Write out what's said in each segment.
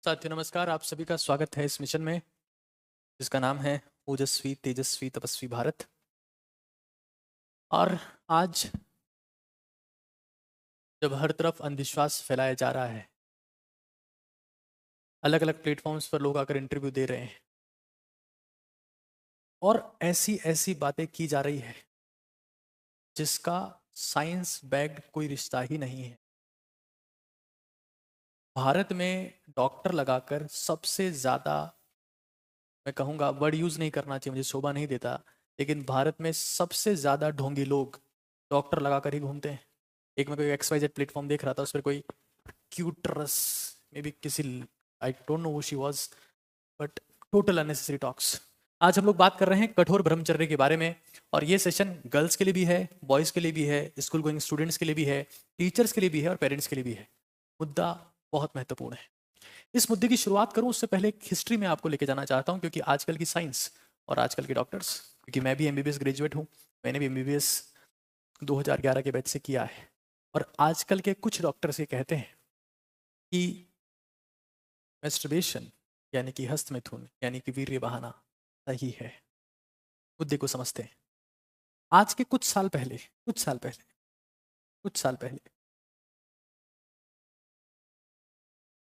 साथियों नमस्कार। आप सभी का स्वागत है इस मिशन में जिसका नाम है ओजस्वी तेजस्वी तपस्वी भारत। और आज जब हर तरफ अंधविश्वास फैलाया जा रहा है, अलग अलग प्लेटफॉर्म्स पर लोग आकर इंटरव्यू दे रहे हैं और ऐसी ऐसी बातें की जा रही है जिसका साइंस बैक्ड कोई रिश्ता ही नहीं है। भारत में डॉक्टर लगाकर सबसे ज़्यादा, मैं कहूँगा वर्ड यूज़ नहीं करना चाहिए, मुझे शोभा नहीं देता, लेकिन भारत में सबसे ज़्यादा ढोंगी लोग डॉक्टर लगाकर ही घूमते हैं। एक मैं कोई XYZ प्लेटफॉर्म देख रहा था, उस पर कोई क्यूटरस मे बी किसी, I don't know who she was, but total unnecessary talks. आज हम लोग बात कर रहे हैं कठोर ब्रह्मचर्य के बारे में, और ये सेशन गर्ल्स के लिए भी है, बॉयज़ के लिए भी है, स्कूल गोइंग स्टूडेंट्स के लिए भी है, टीचर्स के लिए भी है और पेरेंट्स के लिए भी है। मुद्दा बहुत महत्वपूर्ण है। इस मुद्दे की शुरुआत करूं उससे पहले एक हिस्ट्री में आपको लेके जाना चाहता हूं, क्योंकि आजकल की साइंस और आजकल के डॉक्टर्स, क्योंकि मैं भी MBBS ग्रेजुएट हूं, मैंने भी MBBS 2011 के बैच से किया है। और आजकल के कुछ डॉक्टर्स ये कहते हैं कि मेस्टरबेशन यानी कि हस्त मैथुन यानी कि वीर्य बहाना सही है। मुद्दे को समझते हैं। आज के कुछ साल पहले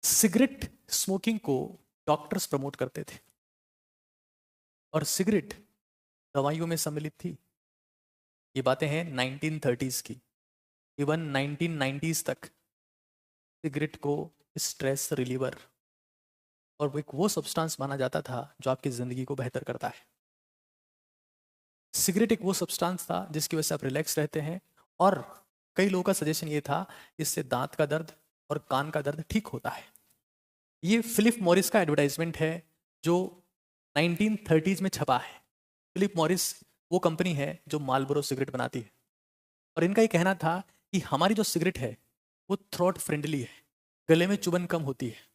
सिगरेट स्मोकिंग को डॉक्टर्स प्रमोट करते थे और सिगरेट दवाइयों में सम्मिलित थी। ये बातें हैं 1930s की। इवन 1990s तक सिगरेट को स्ट्रेस रिलीवर और एक वो सब्सटेंस माना जाता था जो आपकी ज़िंदगी को बेहतर करता है। सिगरेट एक वो सब्सटेंस था जिसकी वजह से आप रिलैक्स रहते हैं, और कई लोगों का सजेशन ये था इससे दांत का दर्द और कान का दर्द ठीक होता है। ये फिलिप मॉरिस का एडवर्टाइजमेंट है जो 1930s में छपा है। फिलिप मॉरिस वो कंपनी है जो मार्लबोरो सिगरेट बनाती है, और इनका ये कहना था कि हमारी जो सिगरेट है वो थ्रोट फ्रेंडली है, गले में चुभन कम होती है।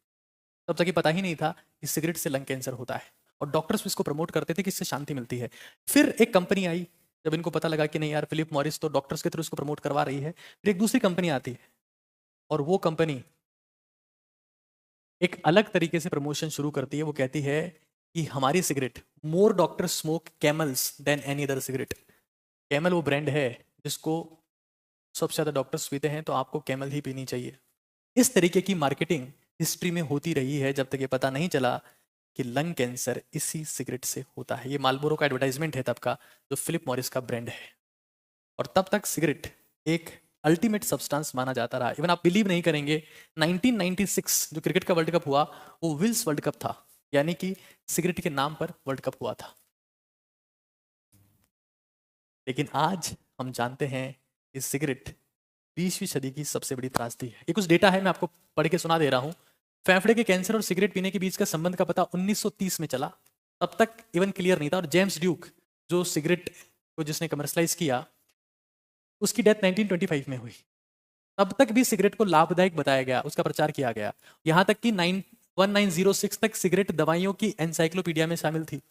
तब तक ये पता ही नहीं था कि सिगरेट से लंग कैंसर होता है, और डॉक्टर्स भी इसको प्रमोट करते थे कि इससे शांति मिलती है। फिर एक कंपनी आई, जब इनको पता लगा कि नहीं यार, फिलिप मॉरिस तो डॉक्टर्स के थ्रू इसको प्रमोट करवा रही है, फिर एक दूसरी कंपनी आती है, और वो कंपनी एक अलग तरीके से प्रमोशन शुरू करती है। वो कहती है कि हमारी cigarette, more doctor smoke Camels than any other cigarette. Camel वो ब्रांड है जिसको सबसे ज़्यादा डॉक्टर्स पीते हैं, तो आपको कैमल ही पीनी चाहिए। इस तरीके की मार्केटिंग हिस्ट्री में होती रही है जब तक ये पता नहीं चला कि लंग कैंसर इसी सिगरेट से होता है। ये मार्लबोरो का एडवर्टाइजमेंट है तब का, जो फिलिप मॉरिस का ब्रांड है। और तब तक सिगरेट एक अल्टीमेट सब्सटेंस माना जाता रहा। इवन आप बिलीव नहीं करेंगे, 1996 जो क्रिकेट का वर्ल्ड कप हुआ वो विल्स वर्ल्ड कप था, यानी कि सिगरेट के नाम पर वर्ल्ड कप हुआ था। लेकिन आज हम जानते हैं कि सिगरेट 20वीं सदी की सबसे बड़ी त्रासदी है। ये कुछ डेटा है, मैं आपको पढ़ के सुना दे रहा हूँ। फेफड़े के कैंसर और सिगरेट पीने के बीच का संबंध का पता 1930 में चला। तब तक इवन क्लियर नहीं था। और जेम्स ड्यूक, जो सिगरेट को जिसने कमर्शलाइज किया, उसकी डेथ 1925 में हुई। तब तक भी सिगरेट को लाभदायक बताया गया, उसका प्रचार किया गया। यहां तक कि 1906 तक सिगरेट दवाइयों की एनसाइक्लोपीडिया में शामिल थी।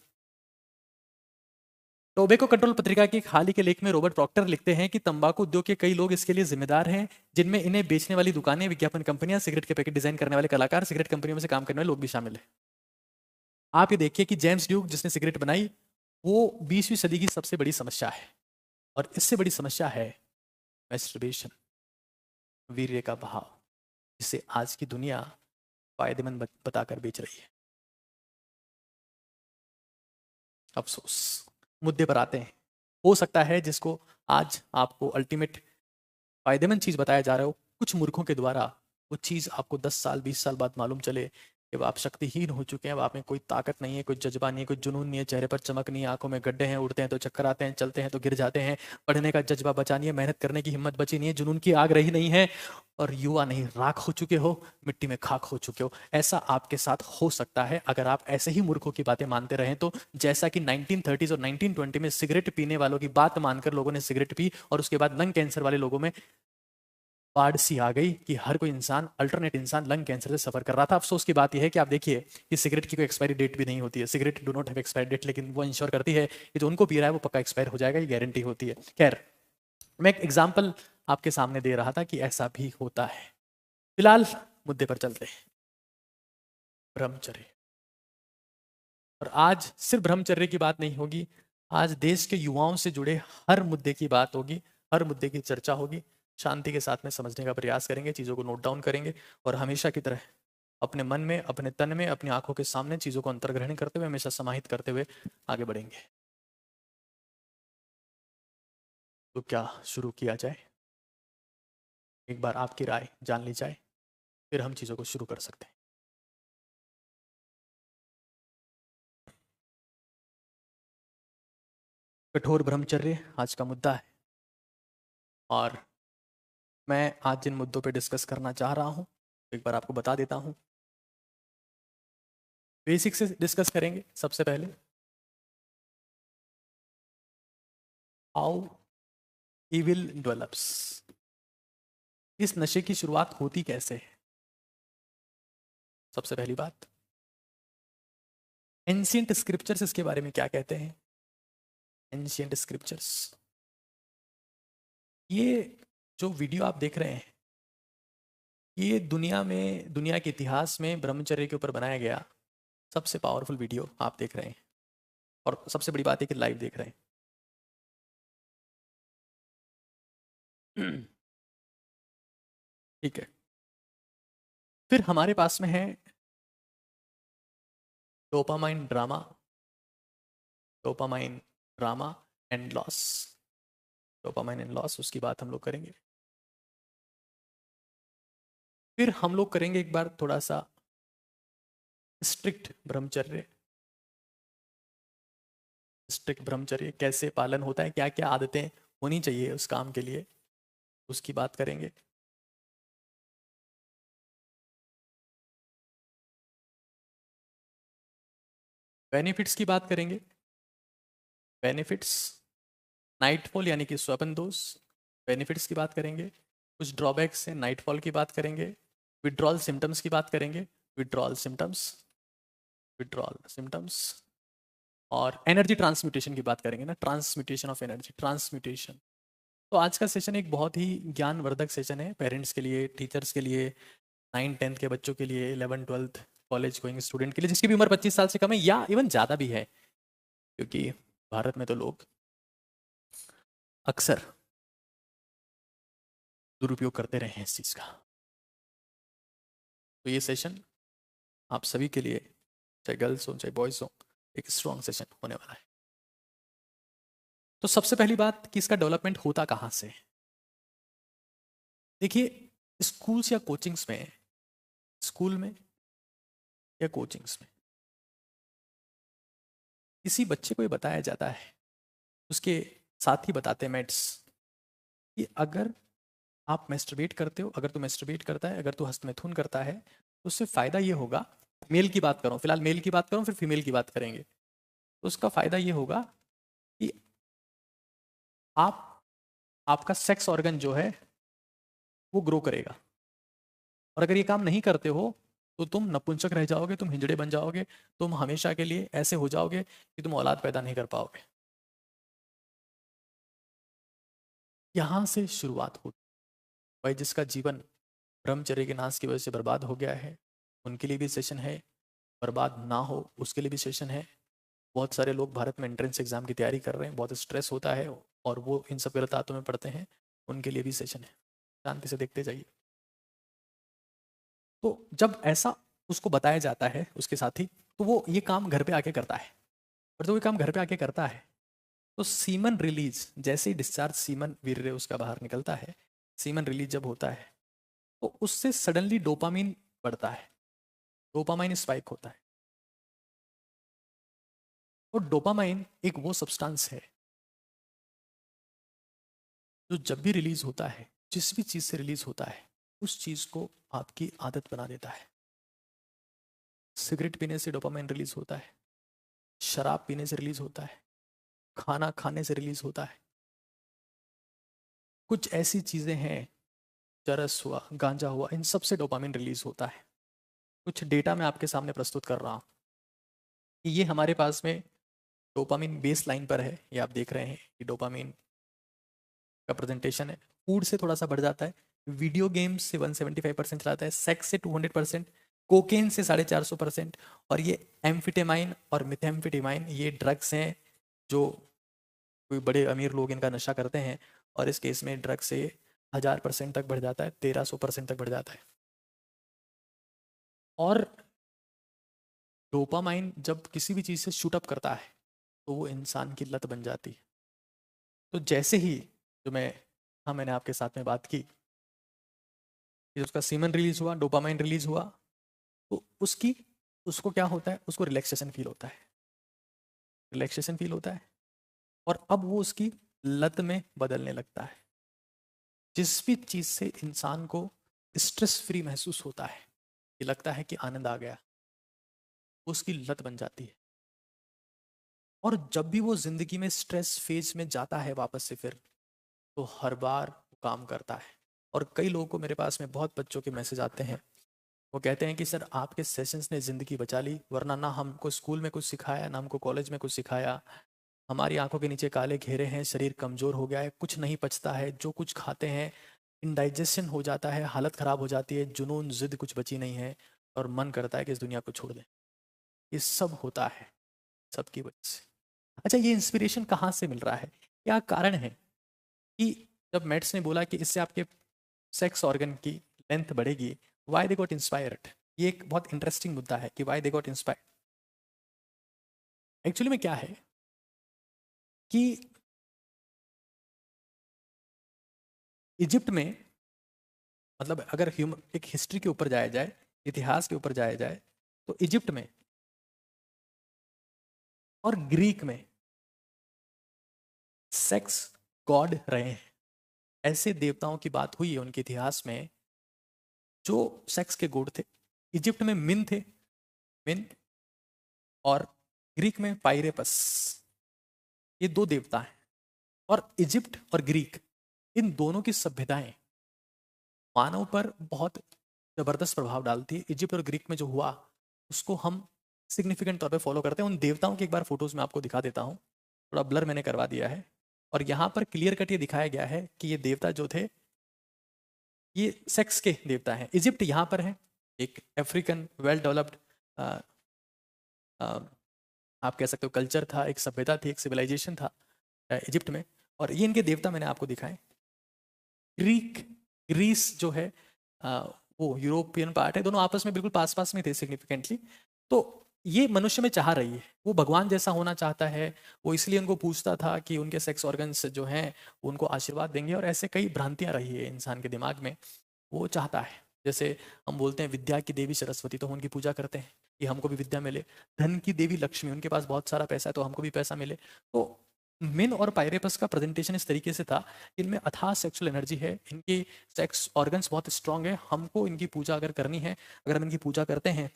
टोबैको कंट्रोल पत्रिका के एक हाल ही के लेख में रॉबर्ट प्रॉक्टर लिखते हैं कि तंबाकू उद्योग के कई लोग इसके लिए जिम्मेदार हैं, जिनमें इन्हें बेचने वाली दुकानें, विज्ञापन कंपनियां, सिगरेट के पैकेट डिजाइन करने वाले कलाकार, सिगरेट कंपनियों में से काम करने वाले लोग भी शामिल हैं। आप ये देखिए कि जेम्स ड्यूक जिसने सिगरेट बनाई, वो 20वीं सदी की सबसे बड़ी समस्या है, और इससे बड़ी समस्या है मैस्टरबेशन, वीर्य का बहाव, जिसे आज की दुनिया फायदेमंद बताकर बेच रही है। अफसोस। मुद्दे पर आते हैं। हो सकता है जिसको आज आपको अल्टीमेट फायदेमंद चीज बताया जा रहा हो, कुछ मूर्खों के द्वारा वो चीज आपको 10 साल 20 साल बाद मालूम चले कि आप शक्तिहीन हो चुके हैं, आप में कोई ताकत नहीं है, कोई जज्बा नहीं है, कोई जुनून नहीं है, चेहरे पर चमक नहीं है, आंखों में गड्ढे हैं, उड़ते हैं तो चक्कर आते हैं, चलते हैं तो गिर जाते हैं, पढ़ने का जज्बा बचा नहीं है, मेहनत करने की हिम्मत बची नहीं है, जुनून की आग रही नहीं है, और युवा नहीं, राख हो चुके हो, मिट्टी में खाक हो चुके हो। ऐसा आपके साथ हो सकता है अगर आप ऐसे ही मूर्खों की बातें मानते रहें तो। जैसा कि 1930s और 1920 में सिगरेट पीने वालों की बात मानकर लोगों ने सिगरेट पी, और उसके बाद लंग कैंसर वाले लोगों में बाढ़ सी आ गई कि हर कोई इंसान, अल्टरनेट इंसान लंग कैंसर से सफर कर रहा था। अफसोस की बात यह है कि आप देखिए कि सिगरेट की कोई एक्सपायरी डेट भी नहीं होती है। Cigarette do not have expiry date, लेकिन वो इंश्योर करती है कि जो उनको पी रहा है वो पक्का एक्सपायर हो जाएगा, ये गारंटी होती है। खैर, मैं एक एग्जाम्पल आपके सामने दे रहा था कि ऐसा भी होता है। फिलहाल मुद्दे पर चलते हैं। ब्रह्मचर्य। और आज सिर्फ ब्रह्मचर्य की बात नहीं होगी, आज देश के युवाओं से जुड़े हर मुद्दे की बात होगी, हर मुद्दे की चर्चा होगी। शांति के साथ में समझने का प्रयास करेंगे, चीज़ों को नोट डाउन करेंगे और हमेशा की तरह अपने मन में, अपने तन में, अपनी आंखों के सामने चीज़ों को अंतर्ग्रहण करते हुए, हमेशा समाहित करते हुए आगे बढ़ेंगे। तो क्या शुरू किया जाए? एक बार आपकी राय जान ली जाए, फिर हम चीज़ों को शुरू कर सकते हैं। कठोर ब्रह्मचर्य आज का मुद्दा है और मैं आज जिन मुद्दों पे डिस्कस करना चाह रहा हूं एक बार आपको बता देता हूं। बेसिक से डिस्कस करेंगे। सबसे पहले हाउ इविल डेवलप्स, इस नशे की शुरुआत होती कैसे है। सबसे पहली बात, एंशियंट स्क्रिप्चर्स इसके बारे में क्या कहते हैं। एंशियंट स्क्रिप्चर्स, ये जो वीडियो आप देख रहे हैं, ये दुनिया में, दुनिया के इतिहास में ब्रह्मचर्य के ऊपर बनाया गया सबसे पावरफुल वीडियो आप देख रहे हैं। और सबसे बड़ी बात है कि लाइव देख रहे हैं। ठीक है, फिर हमारे पास में है dopamine drama, dopamine drama and loss, dopamine and loss, उसकी बात हम लोग करेंगे। फिर हम लोग करेंगे एक बार थोड़ा सा स्ट्रिक्ट ब्रह्मचर्य, स्ट्रिक्ट ब्रह्मचर्य कैसे पालन होता है, क्या क्या आदतें होनी चाहिए उस काम के लिए, उसकी बात करेंगे। बेनिफिट्स की बात करेंगे, बेनिफिट्स, नाइटफॉल यानी कि स्वप्न दोष, बेनिफिट्स की बात करेंगे। कुछ ड्रॉबैक्स हैं, नाइटफॉल की बात करेंगे। विड्रॉल सिम्टम्स की बात करेंगे, विड्रॉल सिम्टम्स, विड्रॉल सिम्टम्स। और एनर्जी ट्रांसम्यूटेशन की बात करेंगे ना, ट्रांसम्यूटेशन ऑफ एनर्जी, ट्रांसम्यूटेशन। तो आज का सेशन एक बहुत ही ज्ञानवर्धक सेशन है, पेरेंट्स के लिए, टीचर्स के लिए, 9-10 के बच्चों के लिए, 11-12 कॉलेज गोइंग स्टूडेंट के लिए, जिसकी भी उम्र 25 साल से कम है या इवन ज़्यादा भी है, क्योंकि भारत में तो लोग अक्सर दुरुपयोग करते रहे हैं इस चीज़ का। तो ये सेशन आप सभी के लिए, चाहे गर्ल्स हो चाहे बॉयज़ हो, एक स्ट्रॉन्ग सेशन होने वाला है। तो सबसे पहली बात कि इसका डेवलपमेंट होता कहाँ से। देखिए, स्कूल्स या कोचिंग्स में, स्कूल में या कोचिंग्स में किसी बच्चे को ये बताया जाता है, उसके साथ ही बताते हैं मेट्स, कि अगर आप मैस्टरबेट करते हो, अगर तू मैस्टरबेट करता है, अगर तू हस्तमैथुन करता है, तो उससे फ़ायदा ये होगा, मेल की बात करूँ फिलहाल, मेल की बात करूँ फिर फीमेल की बात करेंगे, तो उसका फ़ायदा ये होगा कि आप, आपका सेक्स ऑर्गन जो है वो ग्रो करेगा। और अगर ये काम नहीं करते हो तो तुम नपुंसक रह जाओगे, तुम हिंजड़े बन जाओगे, तुम हमेशा के लिए ऐसे हो जाओगे कि तुम औलाद पैदा नहीं कर पाओगे। यहाँ से शुरुआत होती। भाई जिसका जीवन ब्रह्मचर्य के नाश की वजह से बर्बाद हो गया है, उनके लिए भी सेशन है, बर्बाद ना हो उसके लिए भी सेशन है। बहुत सारे लोग भारत में एंट्रेंस एग्जाम की तैयारी कर रहे हैं, बहुत स्ट्रेस होता है और वो इन सब गलत आदतों में पड़ते हैं, उनके लिए भी सेशन है। शांति से देखते जाइए। तो जब ऐसा उसको बताया जाता है उसके साथी, तो वो ये काम घर पे आके करता है। और जब ये काम घर पे आके करता है तो सीमन रिलीज, जैसे ही डिस्चार्ज सीमन वीर्य उसका बाहर निकलता है, सीमन रिलीज जब होता है तो उससे सडनली डोपामीन बढ़ता है, डोपामाइन स्पाइक होता है। और डोपामाइन एक वो सब्सटेंस है जो जब भी रिलीज होता है, जिस भी चीज से रिलीज होता है, उस चीज को आपकी आदत बना देता है। सिगरेट पीने से डोपामाइन रिलीज होता है, शराब पीने से रिलीज होता है, खाना खाने से रिलीज होता है। कुछ ऐसी चीजें हैं, चरस हुआ, गांजा हुआ, इन सब से डोपामिन रिलीज होता है। कुछ डेटा मैं आपके सामने प्रस्तुत कर रहा हूँ कि ये हमारे पास में डोपामिन बेस लाइन पर है, ये आप देख रहे हैं कि डोपामिन का प्रेजेंटेशन है। फूड से थोड़ा सा बढ़ जाता है, वीडियो गेम्स से 175% चलाता है, सेक्स से 200%, कोकेन से 450%। और ये एम्फिटेमाइन और मिथेम्फिटेमाइन ये ड्रग्स हैं जो कोई बड़े अमीर लोग इनका नशा करते हैं, और इस केस में ड्रग से 1000% तक बढ़ जाता है, 1300% तक बढ़ जाता है। और डोपामाइन जब किसी भी चीज़ से शूट अप करता है तो वो इंसान की लत बन जाती है। तो जैसे ही जो मैंने आपके साथ में बात की कि उसका सीमन रिलीज हुआ, डोपामाइन रिलीज हुआ, तो उसको क्या होता है, उसको रिलैक्सेशन फील होता है, रिलैक्सेशन फील होता है, और अब वो उसकी लत में बदलने लगता है। जिस भी चीज़ से इंसान को स्ट्रेस फ्री महसूस होता है, ये लगता है कि आनंद आ गया, उसकी लत बन जाती है। और जब भी वो जिंदगी में स्ट्रेस फेज में जाता है वापस से फिर, तो हर बार वो काम करता है। और कई लोगों को, मेरे पास में बहुत बच्चों के मैसेज आते हैं, वो कहते हैं कि सर आपके सेशंस ने ज़िंदगी बचा ली, वरना ना हमको स्कूल में कुछ सिखाया, ना हमको कॉलेज में कुछ सिखाया। हमारी आंखों के नीचे काले घेरे हैं, शरीर कमज़ोर हो गया है, कुछ नहीं पचता है, जो कुछ खाते हैं इंडाइजेशन हो जाता है, हालत ख़राब हो जाती है, जुनून जिद कुछ बची नहीं है, और मन करता है कि इस दुनिया को छोड़ दें। ये सब होता है सबकी वजह से। अच्छा, ये इंस्पिरेशन कहाँ से मिल रहा है, क्या कारण है कि जब मेट्स ने बोला कि इससे आपके सेक्स ऑर्गन की लेंथ बढ़ेगी, वाई दे गॉट इंस्पायर्ड? ये एक बहुत इंटरेस्टिंग मुद्दा है कि why they got inspired. Actually में क्या है कि इजिप्ट में, मतलब अगर एक हिस्ट्री के ऊपर जाया जाए, इतिहास के ऊपर जाया जाए, तो इजिप्ट में और ग्रीक में सेक्स गॉड रहे हैं। ऐसे देवताओं की बात हुई है उनके इतिहास में जो सेक्स के गॉड थे। इजिप्ट में मिन थे, मिन, और ग्रीक में पाइरेपस, ये दो देवता हैं। और इजिप्ट और ग्रीक, इन दोनों की सभ्यताएं मानव पर बहुत जबरदस्त प्रभाव डालती है। इजिप्ट और ग्रीक में जो हुआ उसको हम सिग्निफिकेंट तौर पे फॉलो करते हैं। उन देवताओं की एक बार फोटोज में आपको दिखा देता हूँ, थोड़ा ब्लर मैंने करवा दिया है, और यहाँ पर क्लियर कट ये दिखाया गया है कि ये देवता जो थे ये सेक्स के देवता हैं। इजिप्ट यहाँ पर है, एक अफ्रीकन वेल डेवलप्ड आप कह सकते हो कल्चर था, एक सभ्यता थी, एक सिविलाइजेशन था इजिप्ट में, और ये इनके देवता मैंने आपको दिखाए। ग्रीक, ग्रीस जो है वो यूरोपियन पार्ट है, दोनों आपस में बिल्कुल पास पास में थे सिग्निफिकेंटली। तो ये मनुष्य में चाह रही है, वो भगवान जैसा होना चाहता है, वो इसलिए उनको पूछता था कि उनके सेक्स ऑर्गन्स जो हैं उनको आशीर्वाद देंगे, और ऐसे कई भ्रांतियां रही है इंसान के दिमाग में। वो चाहता है, जैसे हम बोलते हैं विद्या की देवी सरस्वती, तो हम उनकी पूजा करते हैं कि हमको भी विद्या मिले। धन की देवी लक्ष्मी, उनके पास बहुत सारा पैसा है तो हमको भी पैसा मिले। तो मिन और पायरेपस का प्रेजेंटेशन इस तरीके से था, इनमें अथाह सेक्सुअल एनर्जी है, इनके सेक्स ऑर्गन्स बहुत स्ट्रांग है, हमको इनकी पूजा अगर करनी है, अगर हम इनकी पूजा करते हैं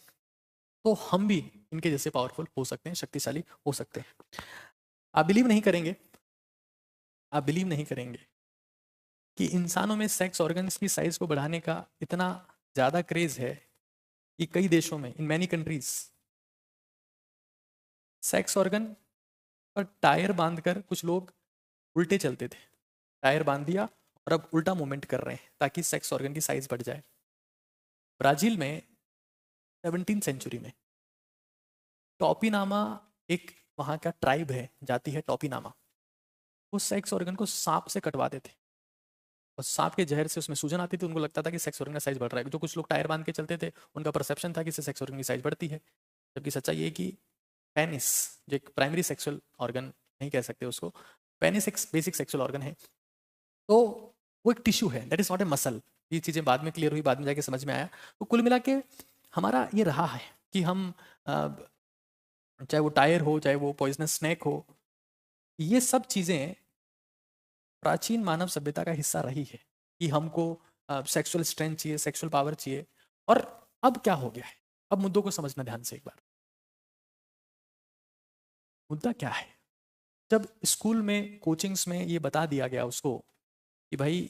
तो हम भी इनके जैसे पावरफुल हो सकते हैं, शक्तिशाली हो सकते हैं। आप बिलीव नहीं करेंगे, आप बिलीव नहीं करेंगे कि इंसानों में सेक्स ऑर्गन्स की साइज को बढ़ाने का इतना ज़्यादा क्रेज है कि कई देशों में, in many countries, sex organ पर टायर बांधकर कुछ लोग उल्टे चलते थे। टायर बांध दिया और अब उल्टा मूवमेंट कर रहे हैं ताकि सेक्स ऑर्गन की साइज बढ़ जाए। ब्राजील में 17वीं सेंचुरी में टॉपिनामा, एक वहाँ का ट्राइब है, जाति है टॉपिनामा, वो सेक्स ऑर्गन को सांप से कटवाते थे, और सांप के जहर से उसमें सूजन आती थी, उनको लगता था कि सेक्स ऑर्गन का साइज बढ़ रहा है। जो कुछ लोग टायर बांध के चलते थे उनका परसेप्शन था कि इससे सेक्स ऑर्गन की साइज बढ़ती है, जबकि सच्चाई ये कि पेनिस, जो एक प्राइमरी सेक्सुअल ऑर्गन नहीं कह सकते उसको, पेनिस एक बेसिक सेक्सुअल ऑर्गन है, तो वो एक टिश्यू है, that is not a muscle. ये चीज़ें बाद में क्लियर हुई, बाद में जाके समझ में आया। तो कुल मिला के हमारा ये रहा है कि हम चाहे वो टायर हो, चाहे वो पॉइजनस स्नैक हो, ये सब चीज़ें प्राचीन मानव सभ्यता का हिस्सा रही है कि हमको सेक्सुअल स्ट्रेंथ चाहिए, सेक्सुअल पावर चाहिए। और अब क्या हो गया है, अब मुद्दों को समझना ध्यान से एक बार। मुद्दा क्या है, जब स्कूल में, कोचिंग्स में ये बता दिया गया उसको कि भाई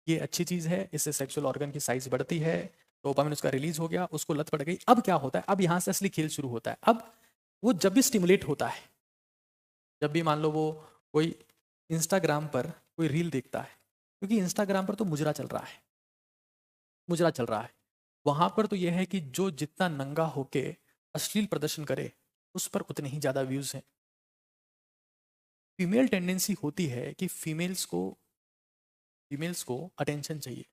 ये अच्छी चीज़ है, इससे सेक्सुअल ऑर्गन की साइज बढ़ती है, डोपामिन उसका रिलीज हो गया, उसको लत पड़ गई। अब क्या होता है, अब यहाँ से असली खेल शुरू होता है। अब वो जब भी स्टिमुलेट होता है, जब भी मान लो वो कोई इंस्टाग्राम पर कोई रील देखता है, क्योंकि इंस्टाग्राम पर तो मुजरा चल रहा है, मुजरा चल रहा है, वहां पर तो यह है कि जो जितना नंगा होके अश्लील प्रदर्शन करे उस पर उतने ही ज्यादा व्यूज हैं। फीमेल टेंडेंसी होती है कि फीमेल्स को अटेंशन चाहिए।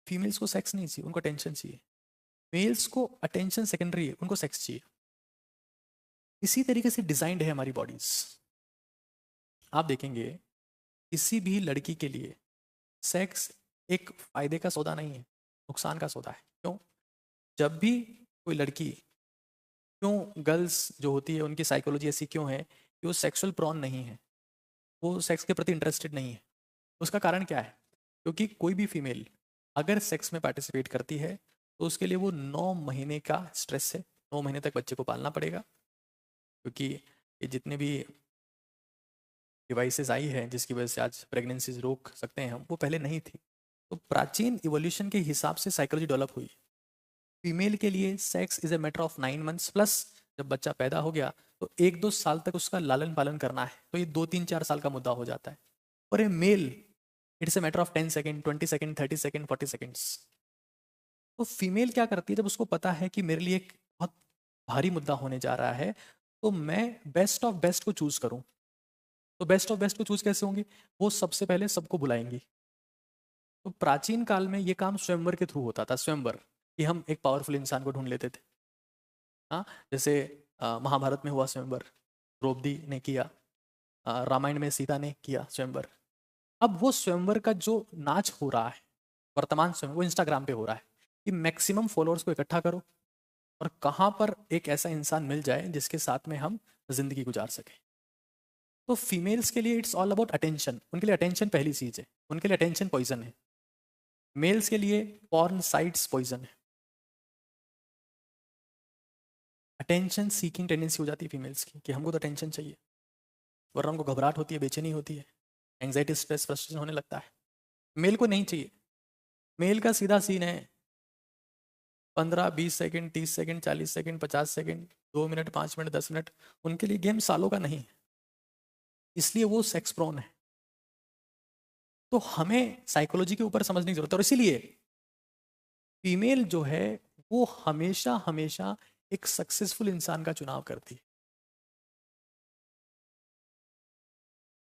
फीमेल्स को सेक्स नहीं चाहिए, उनको अटेंशन चाहिए। मेल्स को अटेंशन सेकेंडरी है, उनको सेक्स चाहिए। इसी तरीके से डिजाइंड है हमारी बॉडीज। आप देखेंगे किसी भी लड़की के लिए सेक्स एक फायदे का सौदा नहीं है, नुकसान का सौदा है। क्यों? जब भी कोई लड़की, क्यों गर्ल्स जो होती है उनकी साइकोलॉजी ऐसी क्यों है कि वो सेक्सुअल प्रॉन नहीं है, वो सेक्स के प्रति इंटरेस्टेड नहीं है? उसका कारण क्या है? क्योंकि कोई भी फीमेल अगर सेक्स में पार्टिसिपेट करती है तो उसके लिए वो 9 महीने का स्ट्रेस है। 9 महीने तक बच्चे को पालना पड़ेगा, क्योंकि ये जितने भी डिवाइसेस आई हैं जिसकी वजह से आज प्रेगनेंसीज रोक सकते हैं हम, वो पहले नहीं थी। तो प्राचीन इवोल्यूशन के हिसाब से साइकोलॉजी डेवलप हुई। फीमेल के लिए sex is a matter of 9 months plus. जब बच्चा पैदा हो गया तो 1-2 साल तक उसका लालन पालन करना है, तो ये 2-3-4 साल का मुद्दा हो जाता है। और ये male, it's a matter of 10 second, 20 second, 30 second, 40 seconds. तो फीमेल क्या करती है, जब उसको पता है कि मेरे लिए एक बहुत भारी मुद्दा होने जा रहा है तो मैं बेस्ट ऑफ बेस्ट को चूज करूं। तो बेस्ट ऑफ बेस्ट को चूज कैसे होंगी? वो सबसे पहले सबको बुलाएंगी। तो प्राचीन काल में ये काम स्वयंवर के थ्रू होता था। स्वयंवर कि हम एक पावरफुल इंसान को ढूंढ लेते थे। हाँ, जैसे महाभारत में हुआ स्वयंवर, द्रौपदी ने किया। रामायण में सीता ने किया स्वयंवर। अब वो स्वयंवर का जो नाच हो रहा है वर्तमान समय, वो इंस्टाग्राम पे हो रहा है कि मैक्सिमम फॉलोअर्स को इकट्ठा करो और कहाँ पर एक ऐसा इंसान मिल जाए जिसके साथ में हम जिंदगी गुजार सकें। तो फीमेल्स के लिए इट्स ऑल अबाउट अटेंशन। उनके लिए अटेंशन पहली चीज है, उनके लिए अटेंशन पॉइजन है। मेल्स के लिए पॉर्न साइट्स पॉइजन है। अटेंशन सीकिंग टेंडेंसी हो जाती है फीमेल्स की कि हमको तो अटेंशन चाहिए, वरना उनको घबराहट होती है, बेचैनी होती है, एंग्जाइटी, स्ट्रेस, फ्रस्ट्रेशन होने लगता है। मेल को नहीं चाहिए। मेल का सीधा सीन है 15-20 second, 30 second, 40 second, 50 second, 2 minute, 5 minute, 10 minute. उनके लिए गेम सालों का नहीं है, इसलिए वो सेक्स प्रोन है। तो हमें साइकोलॉजी के ऊपर समझने की जरूरत है। और इसीलिए फीमेल जो है वो हमेशा हमेशा एक सक्सेसफुल इंसान का चुनाव करती है।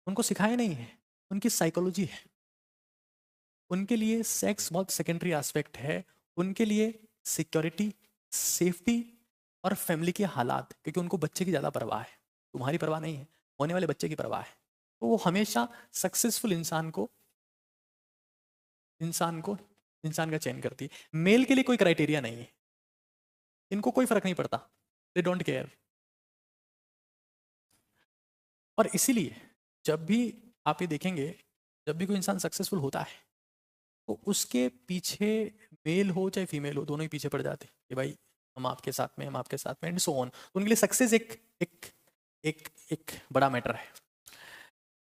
उनको सिखाया नहीं है, उनकी साइकोलॉजी है। उनके लिए सेक्स बहुत सेकेंडरी एस्पेक्ट है। उनके लिए सिक्योरिटी, सेफ्टी और फैमिली के हालात, क्योंकि उनको बच्चे की ज़्यादा परवाह है, तुम्हारी परवाह नहीं है, होने वाले बच्चे की परवाह है। तो वो हमेशा सक्सेसफुल इंसान को इंसान का चयन करती है। मेल के लिए कोई क्राइटेरिया नहीं है, इनको कोई फर्क नहीं पड़ता, दे डोंट केयर। और इसीलिए जब भी आप ये देखेंगे, जब भी कोई इंसान सक्सेसफुल होता है तो उसके पीछे मेल हो चाहे फीमेल हो, दोनों ही पीछे पड़ जाते हैं कि भाई हम आपके साथ में, हम आपके साथ में, एंड सो ऑन। तो उनके लिए सक्सेस एक एक एक एक बड़ा मैटर है।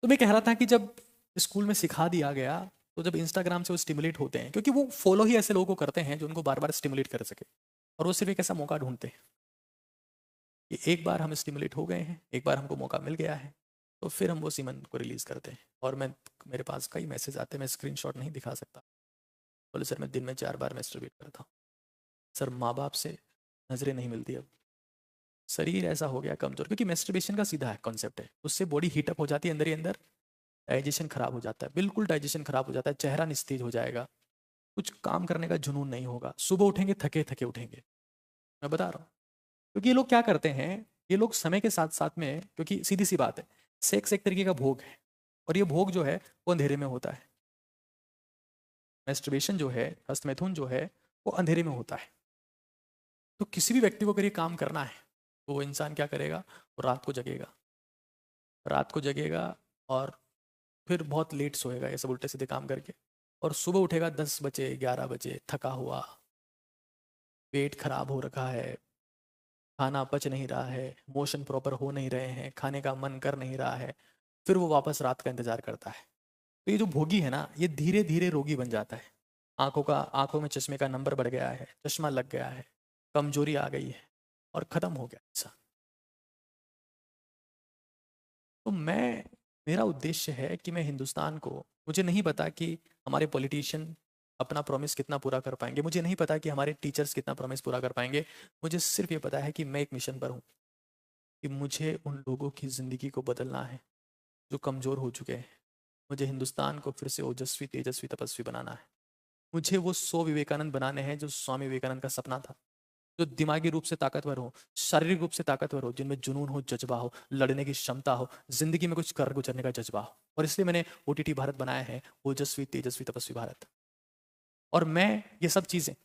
तो मैं कह रहा था कि जब स्कूल में सिखा दिया गया, तो जब इंस्टाग्राम से वो स्टिमुलेट होते हैं, क्योंकि वो फॉलो ही ऐसे लोगों को करते हैं जो उनको बार बार स्टिमुलेट कर सके, और वो सिर्फ एक ऐसा मौका ढूंढते हैं कि एक बार हम स्टिमुलेट हो गए हैं, एक बार हमको मौका मिल गया है, तो फिर हम वो सीमन को रिलीज करते हैं। और मेरे पास कई मैसेज आते हैं, मैं स्क्रीनशॉट नहीं दिखा सकता। बोले सर मैं दिन में 4 बार मैस्टरबेट करता हूँ। सर माँ बाप से नजरें नहीं मिलती, अब शरीर ऐसा हो गया कमजोर, क्योंकि मैस्टरबेशन का सीधा है कॉन्सेप्ट है, उससे बॉडी हीटअप हो जाती है अंदर ही अंदर, डाइजेशन खराब हो जाता है, बिल्कुल डाइजेशन खराब हो जाता है, चेहरा निस्तेज हो जाएगा, कुछ काम करने का जुनून नहीं होगा, सुबह उठेंगे थके थके उठेंगे। मैं बता रहा हूँ, क्योंकि ये लोग क्या करते हैं, ये लोग समय के साथ साथ में, क्योंकि सीधी सी बात है, सेक्स एक तरीके का भोग है, और ये भोग जो है वो अंधेरे में होता है। मैस्टरबेशन जो है, हस्तमैथुन जो है, वो अंधेरे में होता है। तो किसी भी व्यक्ति को अगर ये काम करना है तो वो इंसान क्या करेगा, वो रात को जगेगा, रात को जगेगा और फिर बहुत लेट सोएगा ये सब उल्टे सीधे काम करके, और सुबह उठेगा 10 बजे, 11 बजे, थका हुआ, पेट खराब हो रखा है, खाना पच नहीं रहा है, मोशन प्रॉपर हो नहीं रहे हैं, खाने का मन कर नहीं रहा है, फिर वो वापस रात का इंतजार करता है। तो ये जो भोगी है ना, ये धीरे धीरे रोगी बन जाता है। आंखों में चश्मे का नंबर बढ़ गया है, चश्मा लग गया है, कमजोरी आ गई है, और खत्म हो गया इंसान। तो मेरा उद्देश्य है कि मैं हिंदुस्तान को, मुझे नहीं पता कि हमारे पॉलिटिशियन अपना प्रॉमिस कितना पूरा कर पाएंगे। मुझे नहीं पता कि हमारे टीचर्स कितना प्रॉमिस पूरा कर पाएंगे। मुझे सिर्फ ये पता है कि मैं एक मिशन पर हूँ, कि मुझे उन लोगों की ज़िंदगी को बदलना है जो कमज़ोर हो चुके हैं। मुझे हिंदुस्तान को फिर से ओजस्वी, तेजस्वी, तपस्वी बनाना है। मुझे वो 100 विवेकानंद बनाने हैं जो स्वामी विवेकानंद का सपना था, जो दिमागी रूप से ताकतवर हो, शारीरिक रूप से ताकतवर हो, जिनमें जुनून हो, जज्बा हो, लड़ने की क्षमता हो, जिंदगी में कुछ कर गुजरने का जज्बा हो। और इसलिए मैंने ओटीटी भारत बनाया है, ओजस्वी, तेजस्वी, तपस्वी भारत। और मैं ये सब चीज़ें,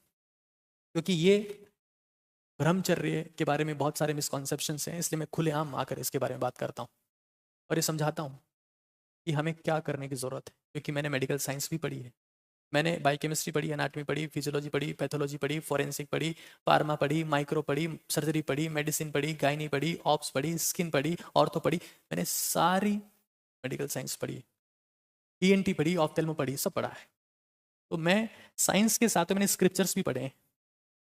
क्योंकि ये ब्रह्मचर्य के बारे में बहुत सारे मिसकॉन्सेप्शंस हैं, इसलिए मैं खुलेआम आकर इसके बारे में बात करता हूँ और ये समझाता हूँ कि हमें क्या करने की ज़रूरत है। क्योंकि मैंने मेडिकल साइंस भी पढ़ी है, मैंने बायोकेमिस्ट्री पढ़ी, एनाटॉमी पढ़ी, फिजियोलॉजी पढ़ी, पैथोलॉजी पढ़ी, फॉरेंसिक पढ़ी, फार्मा पढ़ी, माइक्रो पढ़ी, सर्जरी पढ़ी, मेडिसिन पढ़ी, गायनी पढ़ी, ऑप्स पढ़ी, स्किन पढ़ी, ऑर्थो पढ़ी। मैंने सारी मेडिकल साइंस पढ़ी, ईएनटी पढ़ी, ऑफ्थेल्मो पढ़ी, सब पढ़ा है। तो मैं साइंस के साथ मैंने स्क्रिप्चर्स भी पढ़े हैं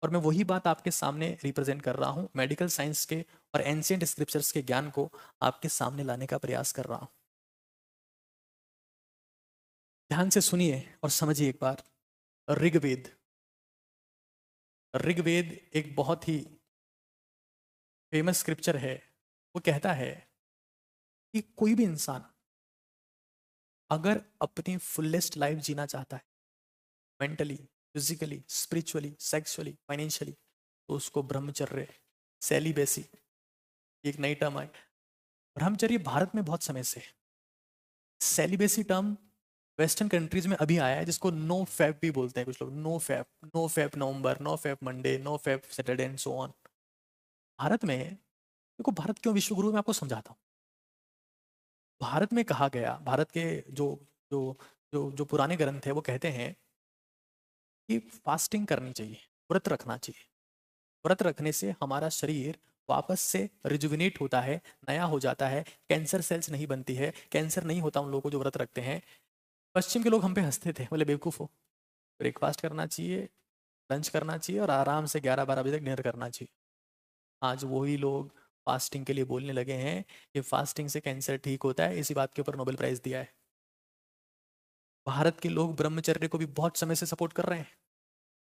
और मैं वही बात आपके सामने रिप्रेजेंट कर रहा हूँ। मेडिकल साइंस के और एंशिएंट स्क्रिप्चर्स के ज्ञान को आपके सामने लाने का प्रयास कर रहा हूँ। ध्यान से सुनिए और समझिए एक बार। ऋग्वेद, ऋग्वेद एक बहुत ही फेमस स्क्रिप्चर है। वो कहता है कि कोई भी इंसान अगर अपनी फुलेस्ट लाइफ जीना चाहता है, mentally, physically, spiritually, sexually, financially, तो उसको ब्रह्मचर्य, सेलिबेसी, एक नई टर्म है। ब्रह्मचर्य भारत में बहुत समय से, सेलिबेसी टर्म वेस्टर्न कंट्रीज में अभी आया है, जिसको नो फैप भी बोलते हैं कुछ लोग। No fap, no fap November, no fap Monday, no fap Saturday and so on. Bharat में, देखो भारत क्यों विश्व गुरु, मैं आपको समझाता हूँ। भारत में कहा गया, भारत के जो जो जो जो पुराने ग्रंथ है वो कहते हैं कि फास्टिंग करनी चाहिए, व्रत रखना चाहिए। व्रत रखने से हमारा शरीर वापस से रिजुविनेट होता है, नया हो जाता है, कैंसर सेल्स नहीं बनती है, कैंसर नहीं होता उन लोगों को जो व्रत रखते हैं। पश्चिम के लोग हम पे हंसते थे, बोले बेवकूफ़ हो, ब्रेकफास्ट करना चाहिए, लंच करना चाहिए और आराम से 11-12 बजे तक डिनर करना चाहिए। आज वही लोग फास्टिंग के लिए बोलने लगे हैं कि फास्टिंग से कैंसर ठीक होता है, इसी बात के ऊपर नोबेल प्राइज दिया है। भारत के लोग ब्रह्मचर्य को भी बहुत समय से सपोर्ट कर रहे हैं,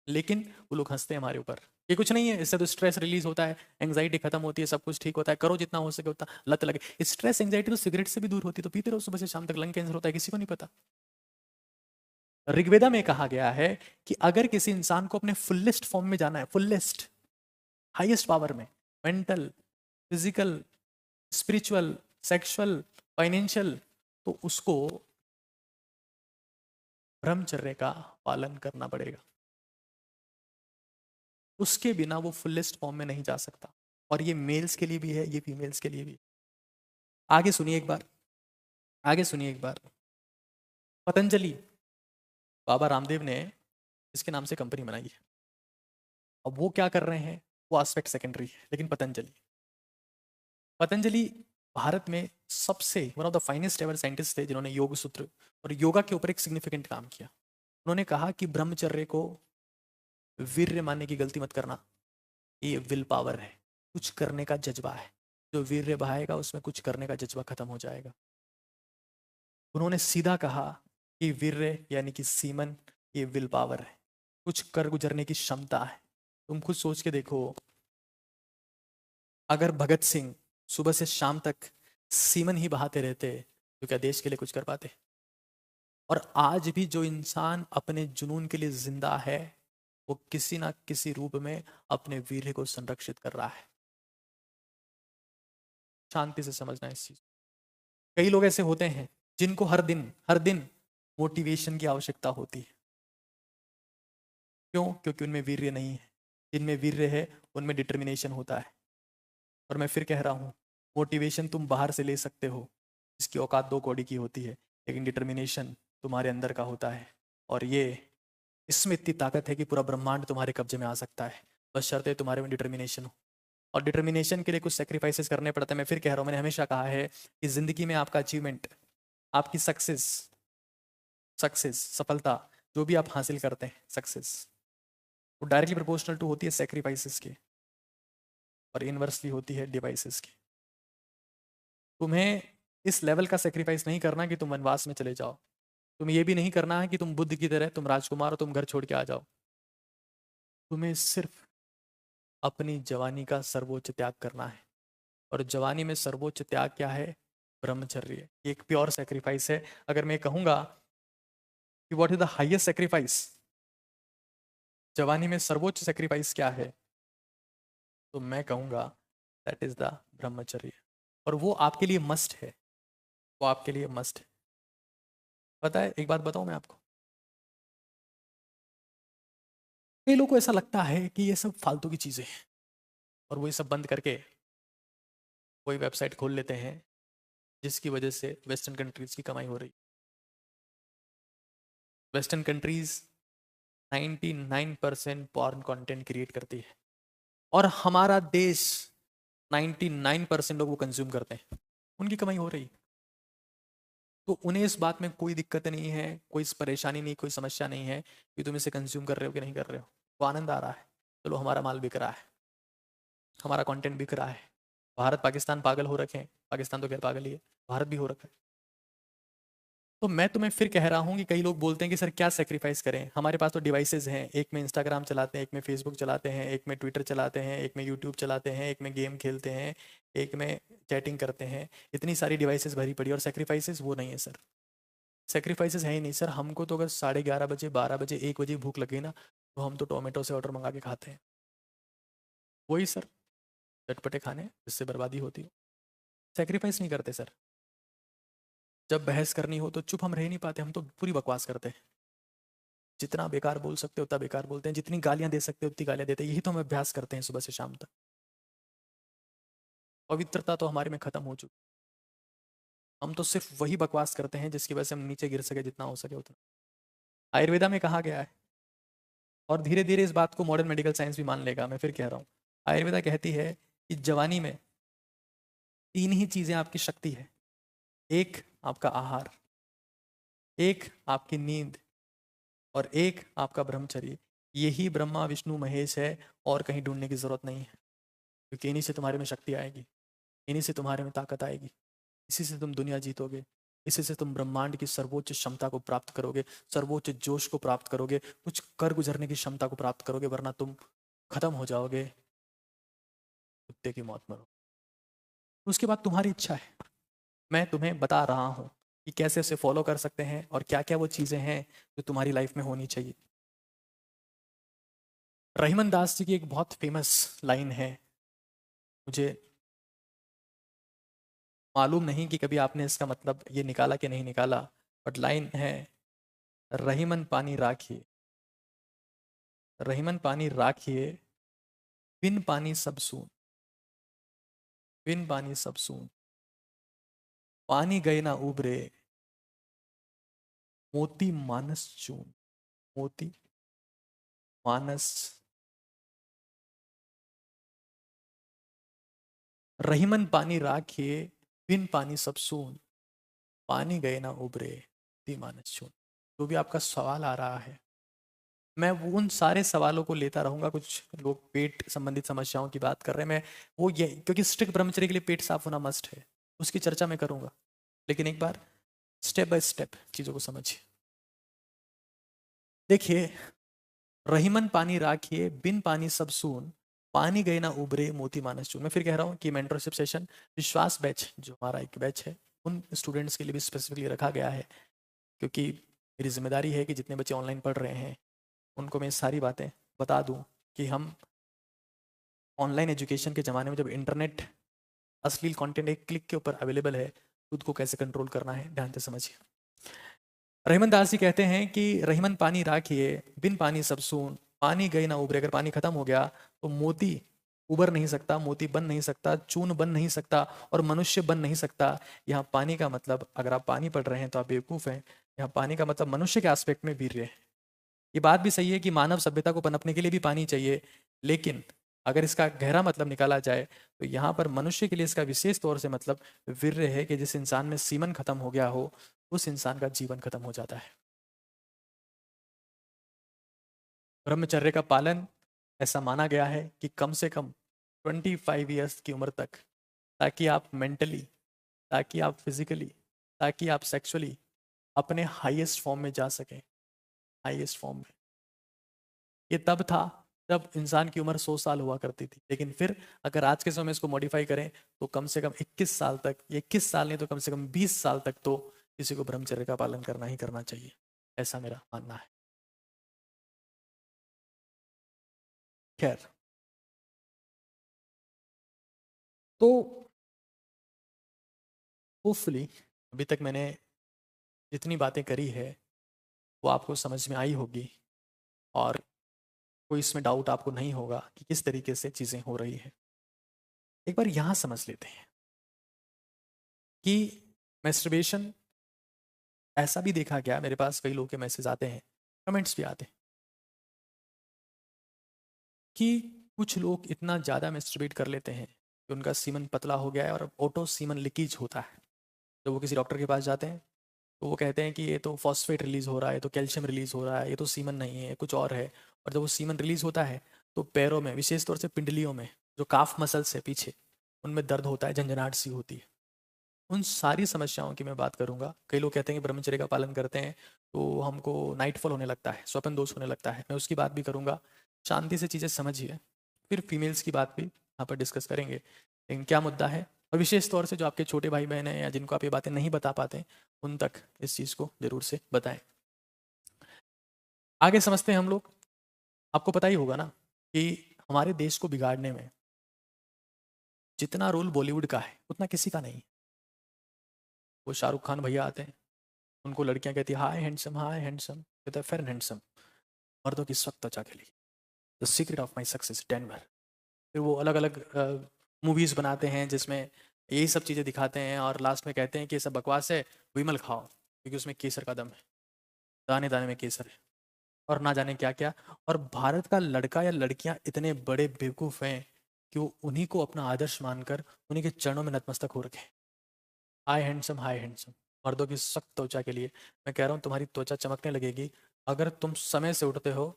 लेकिन वो लोग हंसते हैं हमारे ऊपर। ये कुछ नहीं है, इससे तो स्ट्रेस रिलीज होता है, एंग्जाइटी खत्म होती है, सब कुछ ठीक होता है, करो जितना हो सके उतना, लत लगे। स्ट्रेस एंग्जाइटी तो सिगरेट से भी दूर होती है, तो पीते रहो सुबह से शाम तक। लंग कैंसर होता है किसी को नहीं पता। ऋग्वेदा में कहा गया है कि अगर किसी इंसान को अपने फुलेस्ट फॉर्म में जाना है, फुलेस्ट, हाईएस्ट पावर में, mental, physical, spiritual, sexual, financial, तो उसको ब्रह्मचर्य का पालन करना पड़ेगा। उसके बिना वो फुलेस्ट फॉर्म में नहीं जा सकता। और ये मेल्स के लिए भी है, ये फीमेल्स के लिए भी। आगे सुनिए एक बार, आगे सुनिए एक बार। पतंजलि, बाबा रामदेव ने इसके नाम से कंपनी बनाई है। अब वो क्या कर रहे हैं वो एस्पेक्ट सेकेंडरी है, लेकिन पतंजलि, पतंजलि भारत में सबसे one of the finest ever scientist थे, जिन्होंने योग सूत्र और योगा के ऊपर एक सिग्निफिकेंट काम किया। उन्होंने कहा कि ब्रह्मचर्य को वीर्य मानने की गलती मत करना, ये विल पावर है, कुछ करने का जज्बा है। जो वीर्य बहाएगा उसमें कुछ करने का जज्बा खत्म हो जाएगा। उन्होंने सीधा कहा कि वीर्य यानी कि सीमन, ये विल पावर है, कुछ कर गुजरने की क्षमता है। तुम खुद सोच के देखो, अगर भगत सिंह सुबह से शाम तक सीमन ही बहाते रहते तो क्या देश के लिए कुछ कर पाते? और आज भी जो इंसान अपने जुनून के लिए जिंदा है, वो किसी ना किसी रूप में अपने वीर्य को संरक्षित कर रहा है। शांति से समझना इस चीज। कई लोग ऐसे होते हैं जिनको हर दिन मोटिवेशन की आवश्यकता होती है। क्यों? क्योंकि उनमें वीर्य नहीं है। जिनमें वीर्य है उनमें डिटर्मिनेशन होता है। और मैं फिर कह रहा हूँ, मोटिवेशन तुम बाहर से ले सकते हो, इसकी औकात 2 कौड़ी की होती है, लेकिन डिटर्मिनेशन तुम्हारे अंदर का होता है। और ये, इसमें इतनी ताकत है कि पूरा ब्रह्मांड तुम्हारे कब्जे में आ सकता है, बस शर्त है तुम्हारे में डिटर्मिनेशन हो। और डिटर्मिनेशन के लिए कुछ सेक्रीफाइसेस करने पड़ते हैं। मैं फिर कह रहा हूँ, मैंने हमेशा कहा है कि जिंदगी में आपका अचीवमेंट, आपकी सक्सेस, सफलता, जो भी आप हासिल करते हैं सक्सेस, वो डायरेक्टली प्रोपोर्शनल टू होती है सेक्रीफाइसेस के, और इनवर्सली होती है डिवाइसेस की। तुम्हें इस लेवल का सेक्रीफाइस नहीं करना कि तुम वनवास में चले जाओ। तुम्हें ये भी नहीं करना है कि तुम बुद्ध की तरह तुम राजकुमार हो, तुम घर छोड़ के आ जाओ। तुम्हें सिर्फ अपनी जवानी का सर्वोच्च त्याग करना है। और जवानी में सर्वोच्च त्याग क्या है? ब्रह्मचर्य। ये एक प्योर सेक्रीफाइस है। अगर मैं कहूंगा कि what is the highest sacrifice, जवानी में सर्वोच्च सेक्रीफाइस क्या है, तो मैं कहूंगा दैट इज द ब्रह्मचर्य। और वो आपके लिए मस्ट है, वो आपके लिए मस्ट है। पता है, एक बात बताऊं मैं आपको, कई लोगों को ऐसा लगता है कि ये सब फालतू की चीजें हैं, और वो ये सब बंद करके कोई वेबसाइट खोल लेते हैं जिसकी वजह से वेस्टर्न कंट्रीज की कमाई हो रही। Western countries 99% porn content create करती है, और हमारा देश 99% लोग वो कंज्यूम करते हैं, उनकी कमाई हो रही। तो उन्हें इस बात में कोई दिक्कत नहीं है, कोई परेशानी नहीं, कोई समस्या नहीं है कि तुम इसे कंज्यूम कर रहे हो कि नहीं कर रहे हो। वो आनंद आ रहा है, चलो हमारा माल बिक रहा है, हमारा कंटेंट बिक रहा है। भारत पाकिस्तान पागल हो रखे हैं, पाकिस्तान तो खैर पागल ही है, भारत भी हो रखा है। तो मैं तुम्हें फिर कह रहा हूँ कि कई लोग बोलते हैं कि सर क्या सेक्रीफाइस करें, हमारे पास तो डिवाइसेज हैं, एक में इंस्टाग्राम चलाते हैं, एक में फेसबुक चलाते हैं, एक में ट्विटर चलाते हैं, एक में यूट्यूब चलाते हैं, एक में गेम खेलते हैं, एक में चैटिंग करते हैं। इतनी सारी डिवाइसेस भरी पड़ी, और सेक्रीफाइसेस वो नहीं है सर। सेक्रीफाइसेस है ही नहीं सर। हमको तो अगर 11:30 बजे, 12 बजे, 1 बजे भूख लगी ना, तो हम तो टोमेटो से ऑर्डर मंगा के खाते हैं। वही सर, चटपटे खाने जिससे बर्बादी होती हो। सेक्रीफाइस नहीं करते सर। जब बहस करनी हो तो चुप हम रह नहीं पाते, हम तो पूरी बकवास करते हैं। जितना बेकार बोल सकते हो उतना बेकार बोलते हैं, जितनी गालियां दे सकते हो उतनी गालियां देते हैं। यही तो हम अभ्यास करते हैं सुबह से शाम तक। पवित्रता तो हमारे में खत्म हो चुकी। हम तो सिर्फ वही बकवास करते हैं जिसकी वजह से हम नीचे गिर सके, जितना हो सके उतना। आयुर्वेदा में कहा गया है, और धीरे धीरे इस बात को मॉडर्न मेडिकल साइंस भी मान लेगा, मैं फिर कह रहा हूँ। आयुर्वेदा कहती है कि जवानी में 3 ही चीजें आपकी शक्ति है। एक आपका आहार, एक आपकी नींद, और एक आपका ब्रह्मचर्य। यही ब्रह्मा विष्णु महेश है, और कहीं ढूंढने की जरूरत नहीं है। क्योंकि इन्हीं से तुम्हारे में शक्ति आएगी, इन्हीं से तुम्हारे में ताकत आएगी, इसी से तुम दुनिया जीतोगे, इसी से तुम ब्रह्मांड की सर्वोच्च क्षमता को प्राप्त करोगे, सर्वोच्च जोश को प्राप्त करोगे, कुछ कर गुजरने की क्षमता को प्राप्त करोगे। वरना तुम खत्म हो जाओगे, कुत्ते की मौत मरो। उसके बाद तुम्हारी इच्छा है। मैं तुम्हें बता रहा हूँ कि कैसे उसे फॉलो कर सकते हैं, और क्या क्या वो चीज़ें हैं जो तुम्हारी लाइफ में होनी चाहिए। रहीमन दास जी की एक बहुत फेमस लाइन है, मुझे मालूम नहीं कि कभी आपने इसका मतलब ये निकाला कि नहीं निकाला, बट लाइन है, रहीमन पानी राखिए, रहीमन पानी राखिए, बिन पानी सब सून, बिन पानी सब सून, पानी गए ना उबरे, मोती मानस चून, मोती मानस। रहीमन पानी राखिए, बिन पानी सब सून, पानी गए ना उबरे, मोती मानस चून। जो भी आपका सवाल आ रहा है, मैं वो उन सारे सवालों को लेता रहूंगा। कुछ लोग पेट संबंधित समस्याओं की बात कर रहे हैं, मैं वो ये, क्योंकि स्ट्रिक्ट ब्रह्मचर्य के लिए पेट साफ होना मस्ट है, उसकी चर्चा मैं करूंगा। लेकिन एक बार स्टेप बाय स्टेप चीजों को समझिए। देखिए, रहीमन पानी राखिए, बिन पानी सब सून, पानी गए ना उबरे, मोती मानस चून। मैं फिर कह रहा हूँ कि मेंटरशिप सेशन विश्वास बैच, जो हमारा एक बैच है, उन स्टूडेंट्स के लिए भी स्पेसिफिकली रखा गया है, क्योंकि मेरी जिम्मेदारी है कि जितने बच्चे ऑनलाइन पढ़ रहे हैं उनको मैं सारी बातें बता दूं कि हम ऑनलाइन एजुकेशन के ज़माने में, जब इंटरनेट अश्लील कंटेंट एक क्लिक के ऊपर अवेलेबल है, खुद को कैसे कंट्रोल करना है, ध्यान से समझिए। रहीमन दास जी कहते हैं कि रहीमन पानी राखिए, बिन पानी सब सून, पानी गई ना उबरे। अगर पानी खत्म हो गया तो मोती उबर नहीं सकता, मोती बन नहीं सकता, चून बन नहीं सकता, और मनुष्य बन नहीं सकता। यहाँ पानी का मतलब, अगर आप पानी पढ़ रहे हैं तो आप बेवकूफ़ हैं। यहाँ पानी का मतलब मनुष्य के एस्पेक्ट में वीर्य है। ये बात भी सही है कि मानव सभ्यता को पनपने के लिए भी पानी चाहिए, लेकिन अगर इसका गहरा मतलब निकाला जाए तो यहाँ पर मनुष्य के लिए इसका विशेष तौर से मतलब वीर्य है, कि जिस इंसान में सीमन खत्म हो गया हो, उस इंसान का जीवन खत्म हो जाता है। ब्रह्मचर्य का पालन ऐसा माना गया है कि कम से कम 25 ईयर्स की उम्र तक, ताकि आप मेंटली, ताकि आप फिजिकली, ताकि आप सेक्सुअली अपने हाईएस्ट फॉर्म में जा सके, हाईएस्ट फॉर्म में। ये तब था जब इंसान की उम्र 100 साल हुआ करती थी, लेकिन फिर अगर आज के समय में इसको मॉडिफाई करें तो कम से कम 21 साल तक, 21 साल नहीं तो कम से कम 20 साल तक तो किसी को ब्रह्मचर्य का पालन करना ही करना चाहिए, ऐसा मेरा मानना है। खैर, तो होपफुली अभी तक मैंने जितनी बातें करी है वो आपको समझ में आई होगी, और कोई इसमें डाउट आपको नहीं होगा कि किस तरीके से चीज़ें हो रही है। एक बार यहाँ समझ लेते हैं कि मैस्टरबेशन, ऐसा भी देखा गया, मेरे पास कई लोगों के मैसेज आते हैं, कमेंट्स भी आते हैं कि कुछ लोग इतना ज़्यादा मैस्टरबेट कर लेते हैं कि उनका सीमन पतला हो गया है और ऑटो सीमन लीकेज होता है। जब वो किसी डॉक्टर के पास जाते हैं तो वो कहते हैं कि ये तो फॉस्फेट रिलीज़ हो रहा है, ये तो कैल्शियम रिलीज़ हो रहा है, ये तो सीमन नहीं है, कुछ और है। और जब वो सीमन रिलीज़ होता है तो पैरों में, विशेष तौर से पिंडलियों में, जो काफ मसल्स है पीछे, उनमें दर्द होता है, झंझनाहट सी होती है। उन सारी समस्याओं की मैं बात करूंगा। कई लोग कहते हैं कि ब्रह्मचर्य का पालन करते हैं तो हमको नाइटफॉल होने लगता है, स्वप्न दोष होने लगता है, मैं उसकी बात भी करूंगा। शांति से चीज़ें समझिए, फिर फीमेल्स की बात भी यहाँ पर डिस्कस करेंगे। लेकिन क्या मुद्दा है, और विशेष तौर से जो आपके छोटे भाई बहन हैं या जिनको आप ये बातें नहीं बता पाते, उन तक इस चीज़ को जरूर से बताएं। आगे समझते हैं हम लोग। आपको पता ही होगा ना कि हमारे देश को बिगाड़ने में जितना रोल बॉलीवुड का है उतना किसी का नहीं। वो शाहरुख खान भैया आते हैं, उनको लड़कियां कहती है हाय हैंडसम, हाय हैंडसम, कहता है फेयर एंड हैंडसम, मर्दों की सख्त त्वचा के लिए, the secret of my success Denver. फिर वो अलग अलग मूवीज़ बनाते हैं जिसमें यही सब चीज़ें दिखाते हैं और लास्ट में कहते हैं कि ये सब बकवास है, विमल खाओ क्योंकि उसमें केसर का दम है, दाने दाने में केसर है, और ना जाने क्या क्या। और भारत का लड़का या लड़कियां इतने बड़े बेवकूफ़ हैं कि वो उन्हीं को अपना आदर्श मानकर उन्हीं के चरणों में नतमस्तक हो रखे। हाय हैंडसम, हाय हैंडसम, मर्दों की सख्त त्वचा के लिए। मैं कह रहा हूँ तुम्हारी त्वचा चमकने लगेगी अगर तुम समय से उठते हो,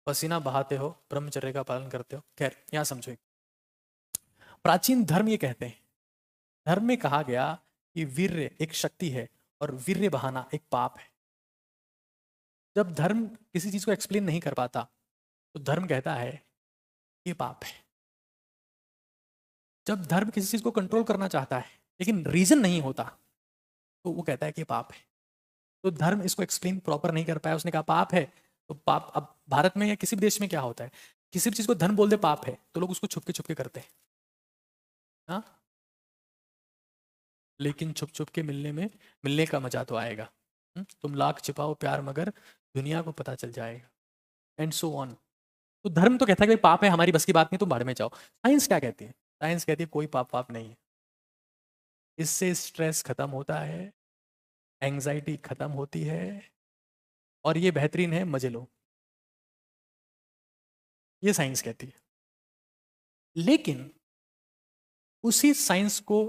पसीना बहाते हो, ब्रह्मचर्य का पालन करते हो। खैर, यहाँ समझो, प्राचीन धर्म ये कहते हैं, धर्म में कहा गया कि वीर्य एक शक्ति है और वीर्य बहाना एक पाप है। जब धर्म किसी चीज को एक्सप्लेन नहीं कर पाता तो धर्म कहता है ये पाप है। जब धर्म किसी चीज को कंट्रोल करना चाहता है लेकिन रीजन नहीं होता तो वो कहता है कि पाप है। तो धर्म इसको एक्सप्लेन प्रॉपर नहीं कर पाया, उसने कहा पाप है तो पाप। अब भारत में या किसी भी देश में क्या होता है, किसी भी चीज को धर्म बोल दे पाप है तो लोग उसको छुपके छुपके करते हैं। हाँ, लेकिन छुप छुप के मिलने का मजा तो आएगा। तुम लाख छिपाओ प्यार मगर दुनिया को पता चल जाएगा, एंड सो ऑन। तो धर्म तो कहता है कि भाई पाप है, हमारी बस की बात नहीं, तुम भाड़ में जाओ। साइंस क्या कहती है, साइंस कहती है कोई पाप पाप नहीं है। इससे स्ट्रेस खत्म होता है, एंजाइटी खत्म होती है, और ये बेहतरीन है, मजे लो। ये साइंस कहती है। लेकिन उसी साइंस को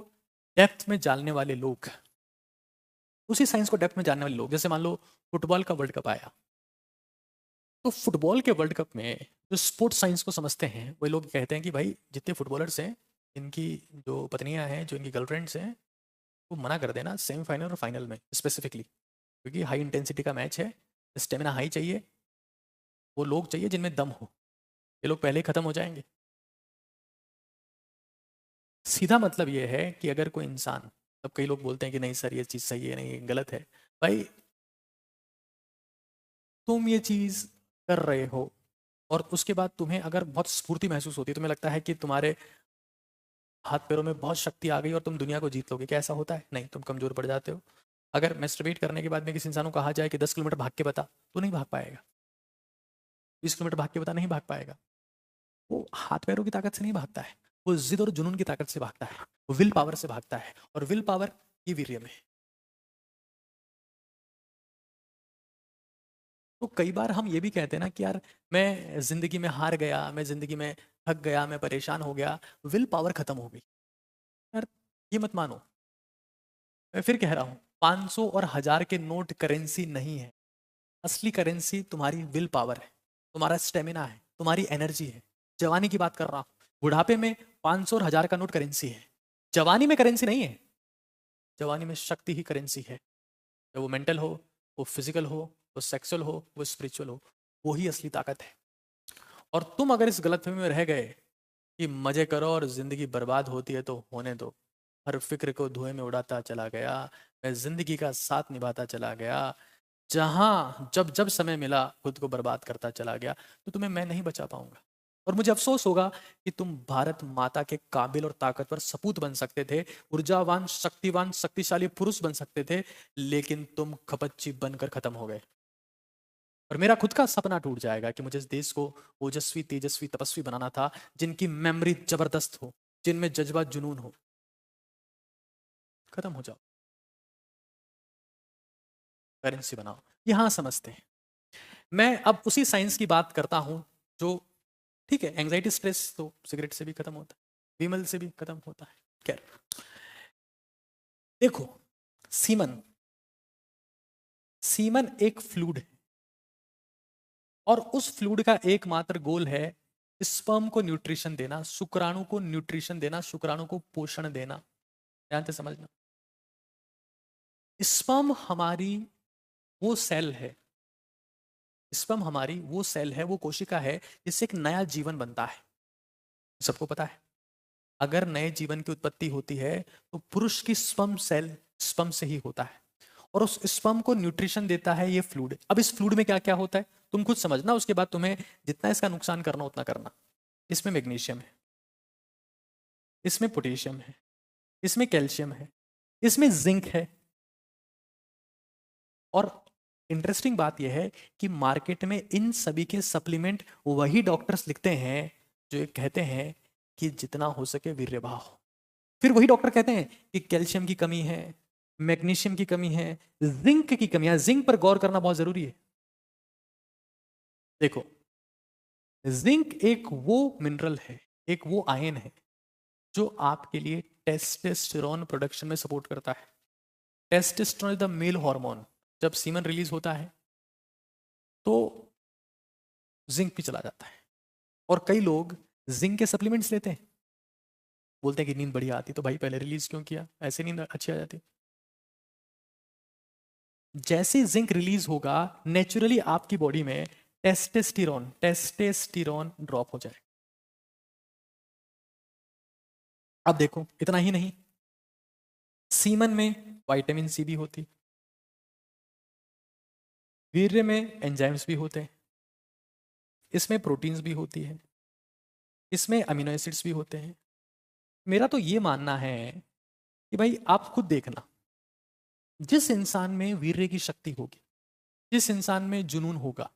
डेप्थ में जानने वाले लोग, उसी साइंस को डेप्थ में जानने वाले लोग, जैसे मान लो फुटबॉल का वर्ल्ड कप आया, तो फुटबॉल के वर्ल्ड कप में जो स्पोर्ट्स साइंस को समझते हैं वे लोग कहते हैं कि भाई जितने फुटबॉलर्स हैं, इनकी जो पत्नियां हैं, जो इनकी गर्लफ्रेंड्स हैं, वो मना कर देना सेमीफाइनल और फाइनल में स्पेसिफिकली, क्योंकि हाई इंटेंसिटी का मैच है, स्टेमिना हाई चाहिए, वो लोग चाहिए जिनमें दम हो, ये लोग पहले ही खत्म हो जाएंगे। सीधा मतलब ये है कि अगर कोई इंसान, तब कई लोग बोलते हैं कि नहीं सर ये चीज़ सही है, नहीं ये गलत है। भाई तुम ये चीज़ कर रहे हो और उसके बाद तुम्हें अगर बहुत स्फूर्ति महसूस होती है, तुम्हें लगता है कि तुम्हारे हाथ पैरों में बहुत शक्ति आ गई और तुम दुनिया को जीत लोगे, क्या ऐसा होता है? नहीं, तुम कमजोर पड़ जाते हो। अगर मैस्टरबेट करने के बाद में किसी इंसान को कहा जाए कि 10 किलोमीटर भाग के बता, तो नहीं भाग पाएगा। 20 किलोमीटर भाग के बता, नहीं भाग पाएगा। वो हाथ पैरों की ताकत से नहीं भागता है, वो जिद और जुनून की ताकत से भागता है, वो विल पावर से भागता है, और विल पावर ये वीर्य में। तो कई बार हम ये भी कहते हैं ना कि यार मैं जिंदगी में हार गया, मैं जिंदगी में थक गया, मैं परेशान हो गया, विल पावर खत्म हो गई। यार ये मत मानो, मैं फिर कह रहा हूँ, 500 और 1000 के नोट करेंसी नहीं है। असली करेंसी तुम्हारी विल पावर है, तुम्हारा स्टेमिना है, तुम्हारी एनर्जी है। जवानी की बात कर रहा हूँ, बुढ़ापे में 500 और 1000 का नोट करेंसी है, जवानी में करेंसी नहीं है। जवानी में शक्ति ही करेंसी है, चाहे वो मेंटल हो, वो फिजिकल हो, वो सेक्सुअल हो, वो स्पिरिचुअल हो, वही असली ताकत है। और तुम अगर इस गलतफहमी में रह गए कि मजे करो और जिंदगी बर्बाद होती है तो होने दो, हर फिक्र को धुएं में उड़ाता चला गया, मैं जिंदगी का साथ निभाता चला गया, जहां जब जब समय मिला खुद को बर्बाद करता चला गया, तो तुम्हें मैं नहीं बचा पाऊंगा। और मुझे अफसोस होगा कि तुम भारत माता के काबिल और ताकतवर सपूत बन सकते थे, ऊर्जावान शक्तिवान शक्तिशाली पुरुष बन सकते थे, लेकिन तुम खपच्ची बनकर खत्म हो गए। और मेरा खुद का सपना टूट जाएगा कि मुझे इस देश को ओजस्वी तेजस्वी तपस्वी बनाना था, जिनकी मेमोरी जबरदस्त हो, जिनमें जज्बा जुनून हो। खत्म हो जाओ, करेंसी बनाओ, यहां समझते हैं। मैं अब उसी साइंस की बात करता हूं जो, ठीक है, एंग्जाइटी स्ट्रेस तो सिगरेट से भी खत्म होता है, विमल से भी खत्म होता है। खैर, देखो, सीमन, सीमन एक फ्लूइड है, और उस फ्लूइड का एकमात्र गोल है स्पर्म को न्यूट्रिशन देना, शुक्राणु को न्यूट्रिशन देना, शुक्राणु को पोषण देना। ध्यान से समझना, स्पर्म हमारी वो सेल है, स्पर्म हमारी वो सेल है, वो कोशिका है जिससे एक नया जीवन बनता है। सबको पता है, अगर नए जीवन की उत्पत्ति होती है तो पुरुष की स्पर्म सेल स्पर्म से ही होता है, और उस स्पर्म को न्यूट्रिशन देता है ये फ्लूइड। अब इस फ्लूइड में क्या क्या होता है तुम खुद समझना, उसके बाद तुम्हें जितना इसका नुकसान करना उतना करना। इसमें मैग्नीशियम है, इसमें पोटेशियम है, इसमें कैल्शियम है, इसमें जिंक है। और इंटरेस्टिंग बात यह है कि मार्केट में इन सभी के सप्लीमेंट वही डॉक्टर्स लिखते हैं जो ये कहते हैं कि जितना हो सके वीर्यवाह हो। फिर वही डॉक्टर कहते हैं कि कैल्शियम की कमी है, मैग्नीशियम की कमी है, जिंक की कमी है। जिंक पर गौर करना बहुत जरूरी है। देखो, जिंक एक वो मिनरल है, एक वो आयन है जो आपके लिए टेस्टोस्टेरोन प्रोडक्शन में सपोर्ट करता है। Testosterone is the male hormone. जब सीमन रिलीज होता है तो जिंक भी चला जाता है। और कई लोग जिंक के सप्लीमेंट्स लेते हैं, बोलते हैं कि नींद बढ़िया आती, तो भाई पहले रिलीज क्यों किया, ऐसे नींद अच्छी आ जाती। जैसे जिंक रिलीज होगा नेचुरली आपकी बॉडी में टेस्टेस्टिरोन टेस्टेस्टिरोन ड्रॉप हो जाए। अब देखो, इतना ही नहीं, सीमन में विटामिन सी भी होती, वीर्य में एंजाइम्स भी होते हैं, इसमें प्रोटीन्स भी होती है, इसमें अमीनो एसिड्स भी होते हैं। मेरा तो ये मानना है कि भाई आप खुद देखना, जिस इंसान में वीर्य की शक्ति होगी, जिस इंसान में जुनून होगा,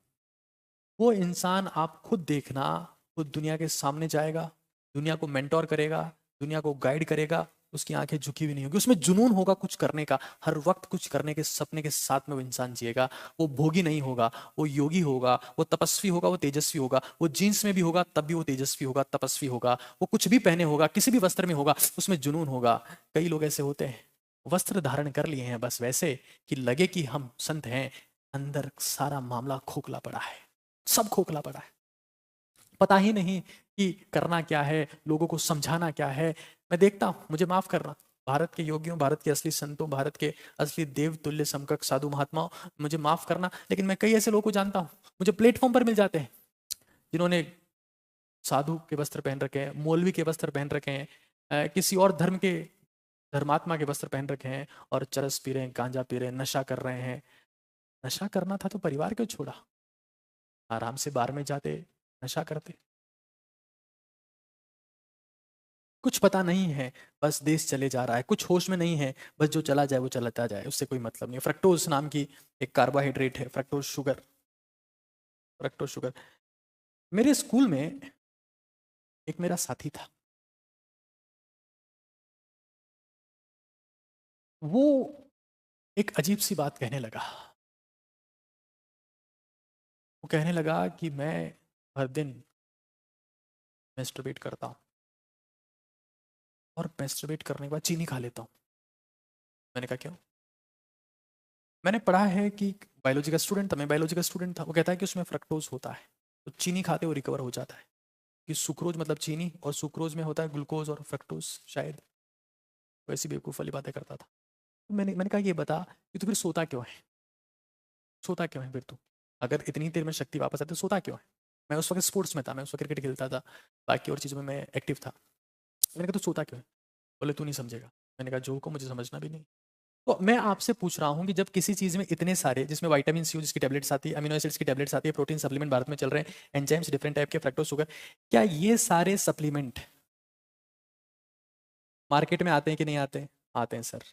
वो इंसान आप खुद देखना, वो दुनिया के सामने जाएगा, दुनिया को मेंटोर करेगा, दुनिया को गाइड करेगा, उसकी आंखें झुकी हुई नहीं होगी, उसमें जुनून होगा कुछ करने का, हर वक्त कुछ करने के सपने के साथ में वो इंसान जिएगा। वो भोगी नहीं होगा, वो योगी होगा, वो तपस्वी होगा, वो तेजस्वी होगा। वो जीन्स में भी होगा तब भी वो तेजस्वी होगा, तपस्वी होगा। वो कुछ भी पहने होगा, किसी भी वस्त्र में होगा, उसमें जुनून होगा। कई लोग ऐसे होते हैं, वस्त्र धारण कर लिए हैं बस वैसे कि लगे कि हम संत हैं, अंदर सारा मामला खोखला पड़ा है, सब खोखला पड़ा है, पता ही नहीं कि करना क्या है, लोगों को समझाना क्या है। मैं देखता हूं, मुझे माफ करना, भारत के योगियों, भारत के असली संतों, भारत के असली देव तुल्य समकक्ष साधु महात्माओं, मुझे माफ करना, लेकिन मैं कई ऐसे लोगों को जानता हूं, मुझे प्लेटफॉर्म पर मिल जाते हैं, जिन्होंने साधु के वस्त्र पहन रखे हैं, मौलवी के वस्त्र पहन रखे हैं, किसी और धर्म के धर्मात्मा के वस्त्र पहन रखे हैं, और चरस पी रहे हैं, गांजा पी रहे हैं, नशा कर रहे हैं। नशा करना था तो परिवार क्यों छोड़ा, आराम से बार में जाते, नशा करते। कुछ पता नहीं है, बस देश चले जा रहा है, कुछ होश में नहीं है, बस जो चला जाए वो चलाता जाए, उससे कोई मतलब नहीं है। फ्रक्टोज नाम की एक कार्बोहाइड्रेट है, फ्रक्टोज शुगर, फ्रक्टोज शुगर। मेरे स्कूल में एक मेरा साथी था, वो एक अजीब सी बात कहने लगा। वो कहने लगा कि मैं हर दिन मेस्टरबेट करता हूँ, और मेस्टरबेट करने के बाद चीनी खा लेता हूँ। मैंने कहा क्यों? मैंने पढ़ा है कि बायोलॉजी का स्टूडेंट था, मैं बायोलॉजी का स्टूडेंट था। वो कहता है कि उसमें फ्रक्टोज होता है, तो चीनी खाते वो रिकवर हो जाता है। कि सुक्रोज मतलब चीनी, और सुक्रोज में होता है ग्लूकोज और फ्रक्टोज शायद। वैसी बेवकूफ़ वाली बातें करता था। तो मैंने मैंने कहा ये बता कि तू फिर सोता क्यों है? सोता क्यों है फिर तू? अगर इतनी देर में शक्ति वापस आती तो सोता क्यों है? मैं उस वक्त स्पोर्ट्स में था, मैं उस वक्त क्रिकेट खेलता था, बाकी और चीज़ों में मैं एक्टिव था। मैंने कहा तू सोता क्यों है? बोले तू नहीं समझेगा। मैंने कहा जो को मुझे समझना भी नहीं। तो मैं आपसे पूछ रहा हूँ कि जब किसी चीज़ में इतने सारे, जिसमें विटामिन सी जिसकी टैबलेट्स आती है, अमीनो एसिड्स की टैबलेट्स आती है, प्रोटीन सप्लीमेंट भारत में चल रहे हैं, एंजाइम्स डिफरेंट टाइप के, फ्रैक्टोज शुगर, क्या ये सारे सप्लीमेंट मार्केट में आते हैं कि नहीं आते हैं? आते हैं सर।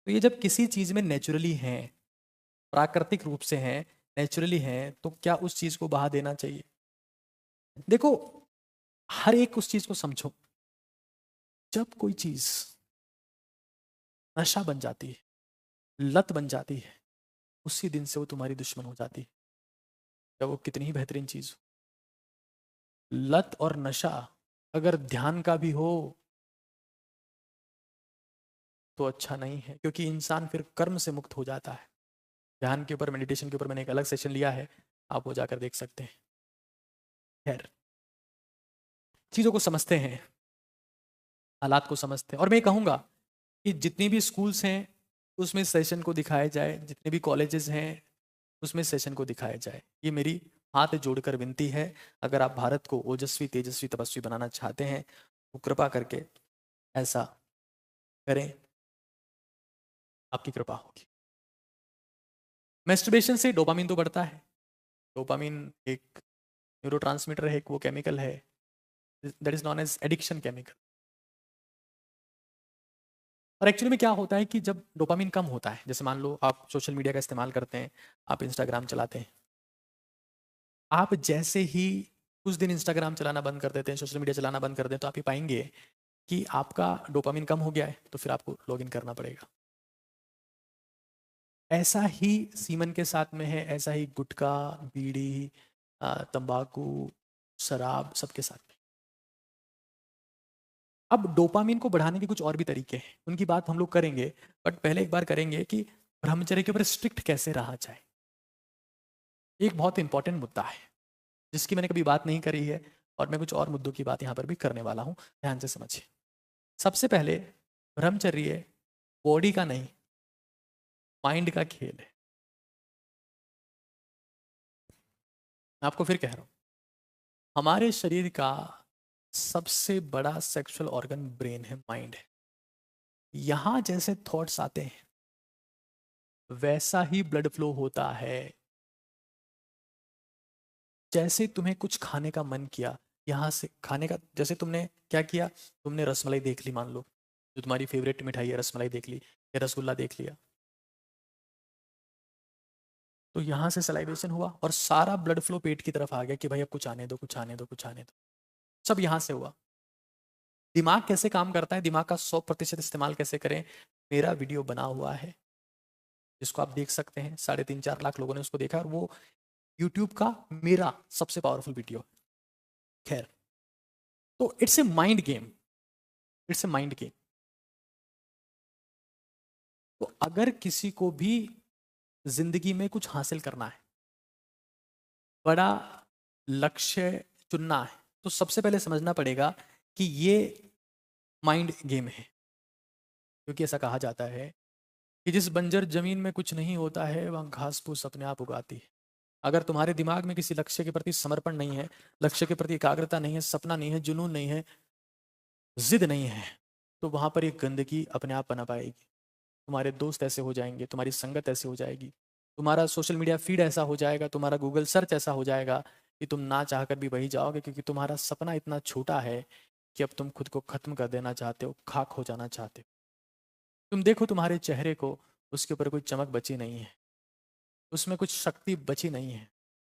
तो ये जब किसी चीज़ में नेचुरली हैं, प्राकृतिक रूप से हैं, नेचुरली हैं, तो क्या उस चीज़ को बहा देना चाहिए? देखो, हर एक उस चीज़ को समझो। जब कोई चीज़ नशा बन जाती है, लत बन जाती है, उसी दिन से वो तुम्हारी दुश्मन हो जाती है, चाहे वो कितनी ही बेहतरीन चीज़ हो। लत और नशा अगर ध्यान का भी हो तो अच्छा नहीं है, क्योंकि इंसान फिर कर्म से मुक्त हो जाता है। ध्यान के ऊपर, मेडिटेशन के ऊपर मैंने एक अलग सेशन लिया है, आप वो जाकर देख सकते हैं। खैर, चीज़ों को समझते हैं, हालात को समझते हैं, और मैं कहूँगा कि जितनी भी स्कूल्स हैं उसमें सेशन को दिखाया जाए, जितने भी कॉलेजेस हैं उसमें सेशन को दिखाया जाए। ये मेरी हाथ जोड़कर विनती है। अगर आप भारत को ओजस्वी, तेजस्वी, तपस्वी बनाना चाहते हैं तो कृपा करके ऐसा करें, आपकी कृपा होगी। मैस्टरबेशन से डोपामिन तो बढ़ता है। डोपामिन एक न्यूरोट्रांसमीटर है, एक वो केमिकल है, that is known as addiction chemical. और एक्चुअली में क्या होता है कि जब डोपामिन कम होता है, जैसे मान लो आप सोशल मीडिया का इस्तेमाल करते हैं, आप इंस्टाग्राम चलाते हैं, आप जैसे ही कुछ दिन इंस्टाग्राम चलाना बंद कर देते हैं, सोशल मीडिया चलाना बंद कर दें, तो आप ये पाएंगे कि आपका डोपामिन कम हो गया है, तो फिर आपको लॉगिन करना पड़ेगा। ऐसा ही सीमन के साथ में है, ऐसा ही गुटखा, बीड़ी, तंबाकू, शराब, सबके साथ में। अब डोपामिन को बढ़ाने के कुछ और भी तरीके हैं, उनकी बात हम लोग करेंगे, बट पहले एक बार करेंगे कि ब्रह्मचर्य के ऊपर स्ट्रिक्ट कैसे रहा जाए। एक बहुत इंपॉर्टेंट मुद्दा है जिसकी मैंने कभी बात नहीं करी है, और मैं कुछ और मुद्दों की बात यहाँ पर भी करने वाला हूँ, ध्यान से समझिए। सबसे पहले, ब्रह्मचर्य बॉडी का नहीं, माइंड का खेल है। मैं आपको फिर कह रहा हूँ, हमारे शरीर का सबसे बड़ा सेक्सुअल ऑर्गन ब्रेन है, माइंड है। यहां जैसे थॉट्स आते हैं वैसा ही ब्लड फ्लो होता है। जैसे तुम्हें कुछ खाने का मन किया, यहां से खाने का, जैसे तुमने क्या किया, तुमने रसमलाई देख ली, मान लो जो तुम्हारी फेवरेट मिठाई है, रसमलाई देख ली या रसगुल्ला देख लिया, तो यहां से सलाइवेशन हुआ और सारा ब्लड फ्लो पेट की तरफ आ गया कि भाई अब कुछ आने दो, कुछ आने दो, कुछ आने दो। सब यहां से हुआ। दिमाग कैसे काम करता है, दिमाग का 100% इस्तेमाल कैसे करें, मेरा वीडियो बना हुआ है जिसको आप देख सकते हैं, 3.5-4 लाख लोगों ने उसको देखा, और वो यूट्यूब का मेरा सबसे पावरफुल वीडियो है। खैर, तो it's a mind game, it's a mind game. तो अगर किसी को भी जिंदगी में कुछ हासिल करना है, बड़ा लक्ष्य चुनना है, तो सबसे पहले समझना पड़ेगा कि ये माइंड गेम है। क्योंकि ऐसा कहा जाता है कि जिस बंजर जमीन में कुछ नहीं होता है वहां घास फूस अपने आप उगाती है। अगर तुम्हारे दिमाग में किसी लक्ष्य के प्रति समर्पण नहीं है, लक्ष्य के प्रति एकाग्रता नहीं है, सपना नहीं है, जुनून नहीं है, जिद नहीं है, तो वहां पर एक गंदगी अपने आप बना पाएगी। तुम्हारे दोस्त ऐसे हो जाएंगे, तुम्हारी संगत ऐसे हो जाएगी, तुम्हारा सोशल मीडिया फीड ऐसा हो जाएगा, तुम्हारा गूगल सर्च ऐसा हो जाएगा कि तुम ना चाहकर भी वही जाओगे, क्योंकि तुम्हारा सपना इतना छोटा है कि अब तुम खुद को खत्म कर देना चाहते हो, खाक हो जाना चाहते हो। तुम देखो तुम्हारे चेहरे को, उसके ऊपर कोई चमक बची नहीं है, उसमें कुछ शक्ति बची नहीं है,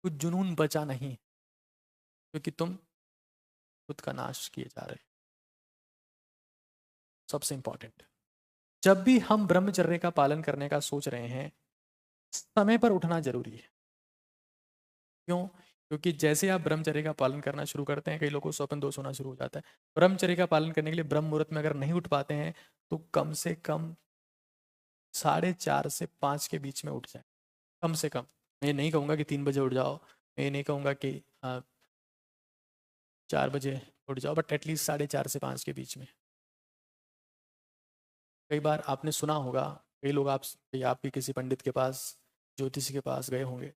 कुछ जुनून बचा नहीं, क्योंकि तुम खुद का नाश किए जा रहे हो। सबसे इंपॉर्टेंट, जब भी हम ब्रह्मचर्य का पालन करने का सोच रहे हैं, समय पर उठना जरूरी है। क्यों? क्योंकि जैसे आप ब्रह्मचर्य का पालन करना शुरू करते हैं, कई लोगों को स्वप्न दोष होना शुरू हो जाता है। ब्रह्मचर्य का पालन करने के लिए ब्रह्म मुहूर्त में अगर नहीं उठ पाते हैं तो कम से कम 4:30 से 5 के बीच में उठ जाए, कम से कम। मैं ये नहीं कहूँगा कि 3 बजे उठ जाओ, मैं ये नहीं कहूँगा कि 4 बजे उठ जाओ, बट एटलीस्ट 4:30 से 5 के बीच में। कई बार आपने सुना होगा, कई लोग आप भी किसी पंडित के पास ज्योतिषी के पास गए होंगे,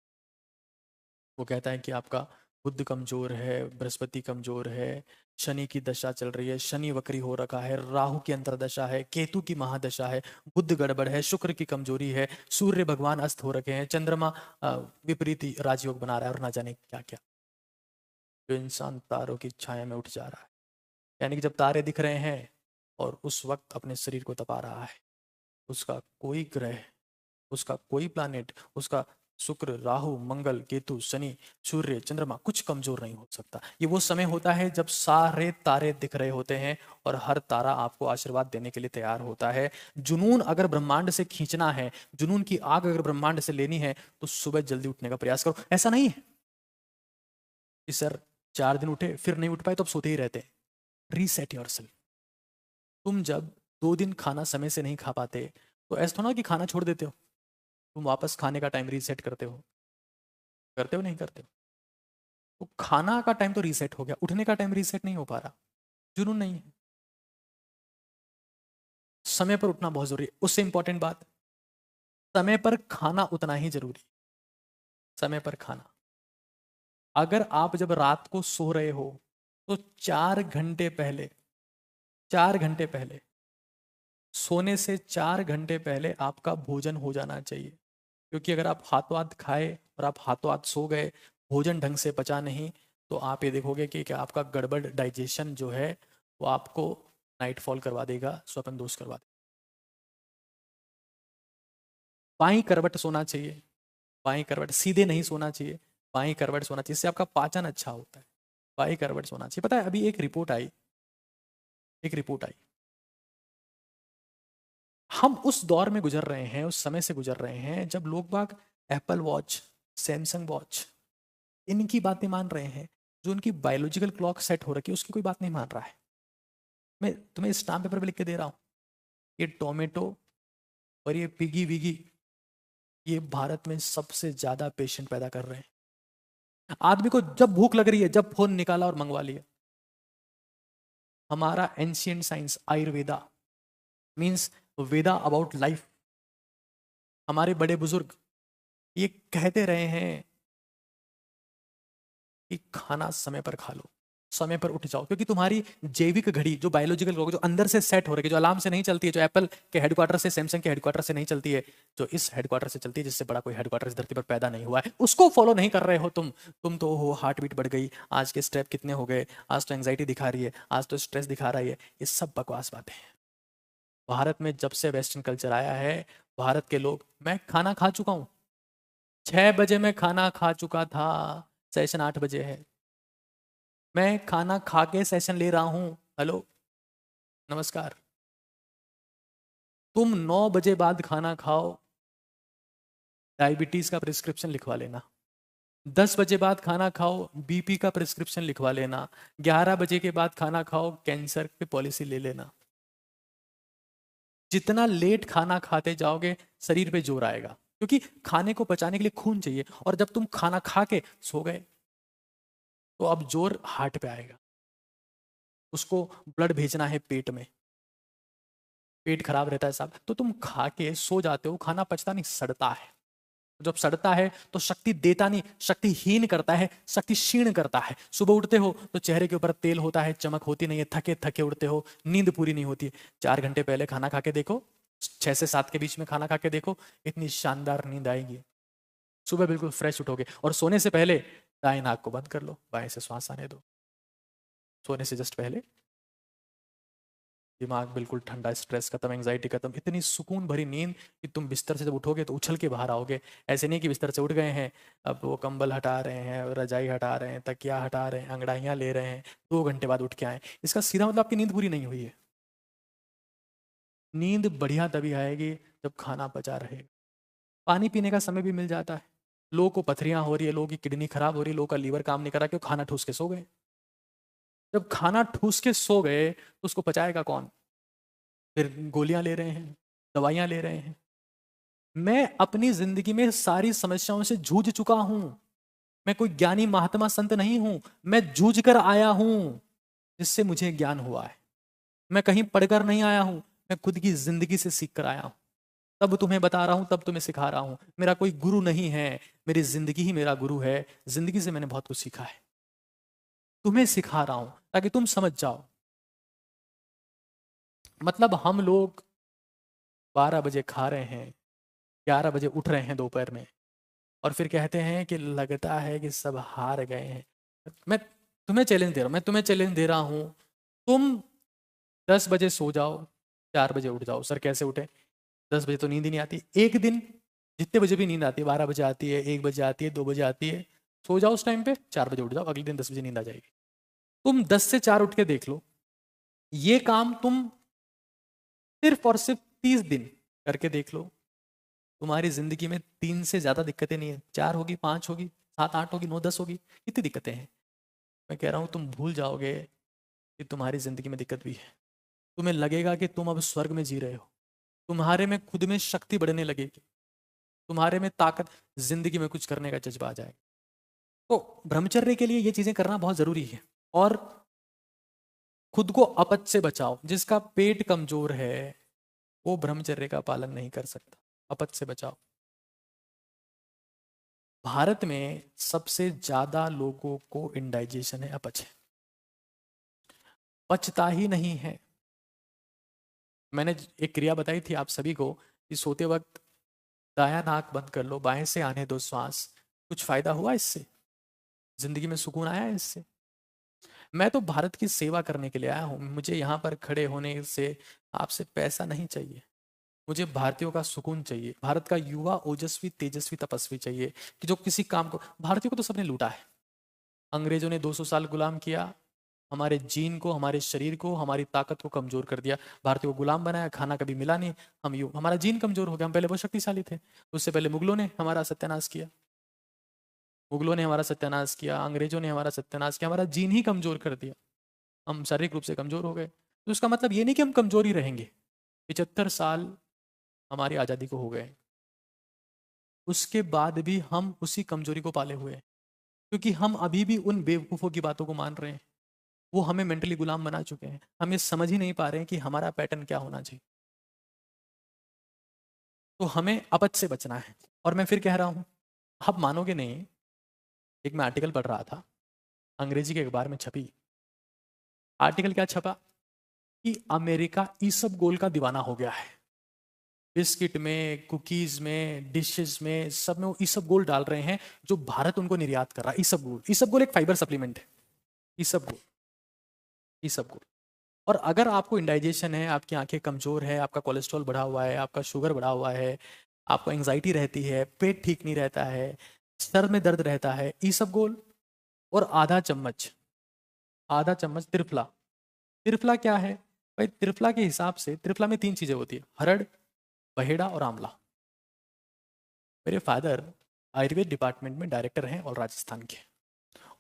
वो कहता है कि आपका बुध कमजोर है, बृहस्पति कमजोर है, शनि की दशा चल रही है, शनि वक्री हो रखा है, राहु की अंतरदशा है, केतु की महादशा है, बुध गड़बड़ है, शुक्र की कमजोरी है, सूर्य भगवान अस्त हो रखे हैं, चंद्रमा विपरीत राजयोग बना रहा है और ना जाने क्या क्या। जो इंसान तारों की छाया में उठ जा रहा है, यानी कि जब तारे दिख रहे हैं और उस वक्त अपने शरीर को तपा रहा है, उसका कोई ग्रह, उसका कोई प्लैनेट, उसका शुक्र, राहु, मंगल, केतु, शनि, सूर्य, चंद्रमा कुछ कमजोर नहीं हो सकता। ये वो समय होता है जब सारे तारे दिख रहे होते हैं और हर तारा आपको आशीर्वाद देने के लिए तैयार होता है। जुनून अगर ब्रह्मांड से खींचना है, जुनून की आग अगर ब्रह्मांड से लेनी है, तो सुबह जल्दी उठने का प्रयास करो। ऐसा नहीं है कि सर 4 दिन उठे फिर नहीं उठ पाए तो अब सोते ही रहते। Reset yourself. तुम जब 2 दिन खाना समय से नहीं खा पाते तो ऐसा थोड़ा कि खाना छोड़ देते हो, तुम वापस खाने का टाइम रीसेट करते हो नहीं करते हो? तो खाना का टाइम तो रीसेट हो गया, उठने का टाइम रीसेट नहीं हो पा रहा। जुनून नहीं है। समय पर उठना बहुत जरूरी है। उससे इंपॉर्टेंट बात, समय पर खाना उतना ही जरूरी। समय पर खाना। अगर आप जब रात को सो रहे हो तो 4 घंटे पहले, 4 घंटे पहले, सोने से 4 घंटे पहले आपका भोजन हो जाना चाहिए। क्योंकि अगर आप हाथों हाथ खाए और आप हाथों हाथ सो गए, भोजन ढंग से पचा नहीं, तो आप ये देखोगे कि क्या आपका गड़बड़ डाइजेशन जो है वो आपको नाइटफॉल करवा देगा, स्वप्न दोष करवा देगा। बाई करवट सोना चाहिए, बाई करवट, सीधे नहीं सोना चाहिए, बाई करवट सोना चाहिए, इससे आपका पाचन अच्छा होता है। बाई करवट सोना चाहिए। पता है अभी एक रिपोर्ट आई, हम उस दौर में गुजर रहे हैं, उस समय से गुजर रहे हैं जब लोग बाग एप्पल वॉच, सैमसंग वॉच, इनकी बातें मान रहे हैं। जो उनकी बायोलॉजिकल क्लॉक सेट हो रखी है उसकी कोई बात नहीं मान रहा है। मैं तुम्हें स्टाम्प पेपर पे लिख के दे रहा हूं, ये टोमेटो और ये पिगी विगी, ये भारत में सबसे ज्यादा पेशेंट पैदा कर रहे हैं। आदमी को जब भूख लग रही है, जब फोन निकाला और मंगवा लिया। हमारा ancient science Ayurveda means Veda about life, हमारे बड़े बुजुर्ग ये कहते रहे हैं कि खाना समय पर खा लो, समय पर उठ जाओ। क्योंकि तुम्हारी जैविक घड़ी जो बायोलॉजिकल क्लॉक जो अंदर से सेट हो रही है, जो अलार्म से नहीं चलती है, जो एप्पल के हेडक्वार्टर से, सैमसंग के हेडक्वार्टर से नहीं चलती है, जो इस हेडक्वार्टर से चलती है, जिससे बड़ा कोई हेडक्वार्टर इस धरती पर पैदा नहीं हुआ है, उसको फॉलो नहीं कर रहे हो तुम तो हो हार्ट बीट बढ़ गई, आज के स्टेप कितने हो गए, आज तो एंग्जाइटी दिखा रही है, आज तो स्ट्रेस दिखा रही है। ये सब बकवास बातें हैं। भारत में जब से वेस्टर्न कल्चर आया है, भारत के लोग, मैं खाना खा चुका हूं, 6 बजे मैं खाना खा चुका था, सेशन 8 बजे है, मैं खाना खा के सेशन ले रहा हूं। हेलो, नमस्कार। तुम 9 बजे बाद खाना खाओ, डायबिटीज का प्रिस्क्रिप्शन लिखवा लेना। 10 बजे बाद खाना खाओ, बीपी का प्रिस्क्रिप्शन लिखवा लेना। 11 बजे के बाद खाना खाओ, कैंसर की पॉलिसी ले लेना। जितना लेट खाना खाते जाओगे शरीर पे जोर आएगा, क्योंकि खाने को पचाने के लिए खून चाहिए, और जब तुम खाना खा के सो गए तो अब जोर हार्ट पे आएगा, उसको ब्लड भेजना है पेट में, पेट खराब रहता है साहब, तो तुम खा के सो जाते हो, खाना पचता नहीं, सड़ता है। जब सड़ता है तो शक्ति देता नहीं, शक्तिहीन करता है, शक्ति क्षीण करता है। सुबह उठते हो तो चेहरे के ऊपर तेल होता है, चमक होती नहीं है, थके थके उठते हो, नींद पूरी नहीं होती। 4 घंटे पहले खाना खा के देखो, 6 से 7 के बीच में खाना खा के देखो, इतनी शानदार नींद आएगी, सुबह बिल्कुल फ्रेश उठोगे। और सोने से पहले दाएं नाक को बंद कर लो, बाएं से श्वास आने दो, सोने से जस्ट पहले। दिमाग बिल्कुल ठंडा, स्ट्रेस खत्म, एंग्जाइटी खत्म, इतनी सुकून भरी नींद कि तुम बिस्तर से जब उठोगे तो उछल के बाहर आओगे। ऐसे नहीं कि बिस्तर से उठ गए हैं, अब वो कंबल हटा रहे हैं, रजाई हटा रहे हैं, तकिया हटा रहे हैं, अंगड़ाइयाँ ले रहे हैं, 2 घंटे बाद उठ के आए। इसका सीधा मतलब आपकी नींद पूरी नहीं हुई है। नींद बढ़िया तभी आएगी जब खाना पचा रहेगा। पानी पीने का समय भी मिल जाता है। लोगों को पथरियां हो रही है, लोगों की किडनी खराब हो रही है, लोगों का लीवर काम नहीं कर रहा, क्यों? खाना ठूस के सो गए। जब खाना ठूस के सो गए तो उसको पचाएगा कौन? फिर गोलियां ले रहे हैं, दवाइयां ले रहे हैं। मैं अपनी जिंदगी में सारी समस्याओं से जूझ चुका हूं। मैं कोई ज्ञानी महात्मा संत नहीं हूं, मैं जूझ कर आया हूं, जिससे मुझे ज्ञान हुआ है। मैं कहीं पढ़कर नहीं आया हूं, मैं खुद की जिंदगी से सीख कर आया हूं। तब तुम्हें बता रहा हूं, तब तुम्हें सिखा रहा हूं। मेरा कोई गुरु नहीं है, मेरी जिंदगी ही मेरा गुरु है। जिंदगी से मैंने बहुत कुछ सीखा है, तुम्हें सिखा रहा हूं ताकि तुम समझ जाओ। मतलब हम लोग 12 बजे खा रहे हैं, 11 बजे उठ रहे हैं दोपहर में, और फिर कहते हैं कि लगता है कि सब हार गए हैं। मैं तुम्हें चैलेंज दे रहा हूं, मैं तुम्हें चैलेंज दे रहा हूं, तुम 10 बजे सो जाओ, 4 बजे उठ जाओ। सर कैसे उठे? 10 बजे तो नींद ही नहीं आती। एक दिन जितने बजे भी नींद आती है, 12 बजे आती है, 1 बजे आती है, 2 बजे आती है, सो जाओ उस टाइम पे, 4 बजे उठ जाओ, अगले दिन 10 बजे नींद आ जाएगी। तुम 10 से 4 उठ के देख लो, ये काम तुम सिर्फ और सिर्फ 30 दिन करके देख लो, तुम्हारी जिंदगी में 3 से ज्यादा दिक्कतें नहीं है। 4 होगी, 5 होगी, 7 8 होगी, 9 10 होगी, कितनी दिक्कतें हैं। मैं कह रहा हूं तुम भूल जाओगे कि तुम्हारी जिंदगी में दिक्कत भी है। तुम्हें लगेगा कि तुम अब स्वर्ग में जी रहे हो, तुम्हारे में खुद में शक्ति बढ़ने लगेगी, तुम्हारे में ताकत, जिंदगी में कुछ करने का जज्बा आ जाएगा। तो ब्रह्मचर्य के लिए ये चीजें करना बहुत जरूरी है। और खुद को अपच से बचाओ। जिसका पेट कमजोर है वो ब्रह्मचर्य का पालन नहीं कर सकता। अपच से बचाओ। भारत में सबसे ज्यादा लोगों को इंडाइजेशन है, अपच है, पचता ही नहीं है। मैंने एक क्रिया बताई थी आप सभी को कि सोते वक्त दायां नाक बंद कर लो, बाएं से आने दो श्वास। कुछ फायदा हुआ इससे? जिंदगी में सुकून आया इससे? मैं तो भारत की सेवा करने के लिए आया हूं। मुझे यहाँ पर खड़े होने से आपसे पैसा नहीं चाहिए, मुझे भारतीयों का सुकून चाहिए। भारत का युवा ओजस्वी तेजस्वी तपस्वी चाहिए कि जो किसी काम को, भारतीयों को तो सबने लूटा है। अंग्रेजों ने 200 साल गुलाम किया, हमारे जीन को, हमारे शरीर को, हमारी ताकत को कमजोर कर दिया। भारतीयों को गुलाम बनाया, खाना कभी मिला नहीं, हमारा जीन कमजोर हो गया। हम पहले बहुत शक्तिशाली थे। उससे पहले मुगलों ने हमारा सत्यानाश किया, मुगलों ने हमारा सत्यानाश किया, अंग्रेजों ने हमारा सत्यानाश किया, हमारा जीन ही कमजोर कर दिया। हम शारीरिक रूप से कमजोर हो गए। तो उसका मतलब ये नहीं कि हम कमजोर ही रहेंगे। 75 साल हमारी आज़ादी को हो गए, उसके बाद भी हम उसी कमजोरी को पाले हुए हैं, क्योंकि हम अभी भी उन बेवकूफ़ों की बातों को मान रहे हैं। वो हमें मेंटली गुलाम बना चुके हैं। हम ये समझ ही नहीं पा रहे हैं कि हमारा पैटर्न क्या होना चाहिए। तो हमें अपच से बचना है। और मैं फिर कह रहा हूं, आप मानोगे नहीं, एक मैं आर्टिकल पढ़ रहा था, अंग्रेजी के अखबार में छपी। आर्टिकल क्या छपा कि अमेरिका ईसबगोल का दीवाना हो गया है। बिस्किट में, कुकीज में, डिशेस में, सब में वो ईसबगोल डाल रहे हैं, जो भारत उनको निर्यात कर रहा है। ईसबगोल, ईसबगोल एक फाइबर सप्लीमेंट है। ईसबगोल, ईसबगोल। और अगर आपको इंडाइजेशन है, आपकी आंखें कमजोर है, आपका कोलेस्ट्रॉल बढ़ा हुआ है, आपका शुगर बढ़ा हुआ है, आपको एंग्जाइटी रहती है, पेट ठीक नहीं रहता है, सर में दर्द रहता है, ईसबगोल और आधा चम्मच त्रिफला। त्रिफला क्या है भाई? त्रिफला के हिसाब से, त्रिफला में 3 चीजें होती है, हरड़, बहेड़ा और आंवला। मेरे फादर आयुर्वेद डिपार्टमेंट में डायरेक्टर हैं और राजस्थान के।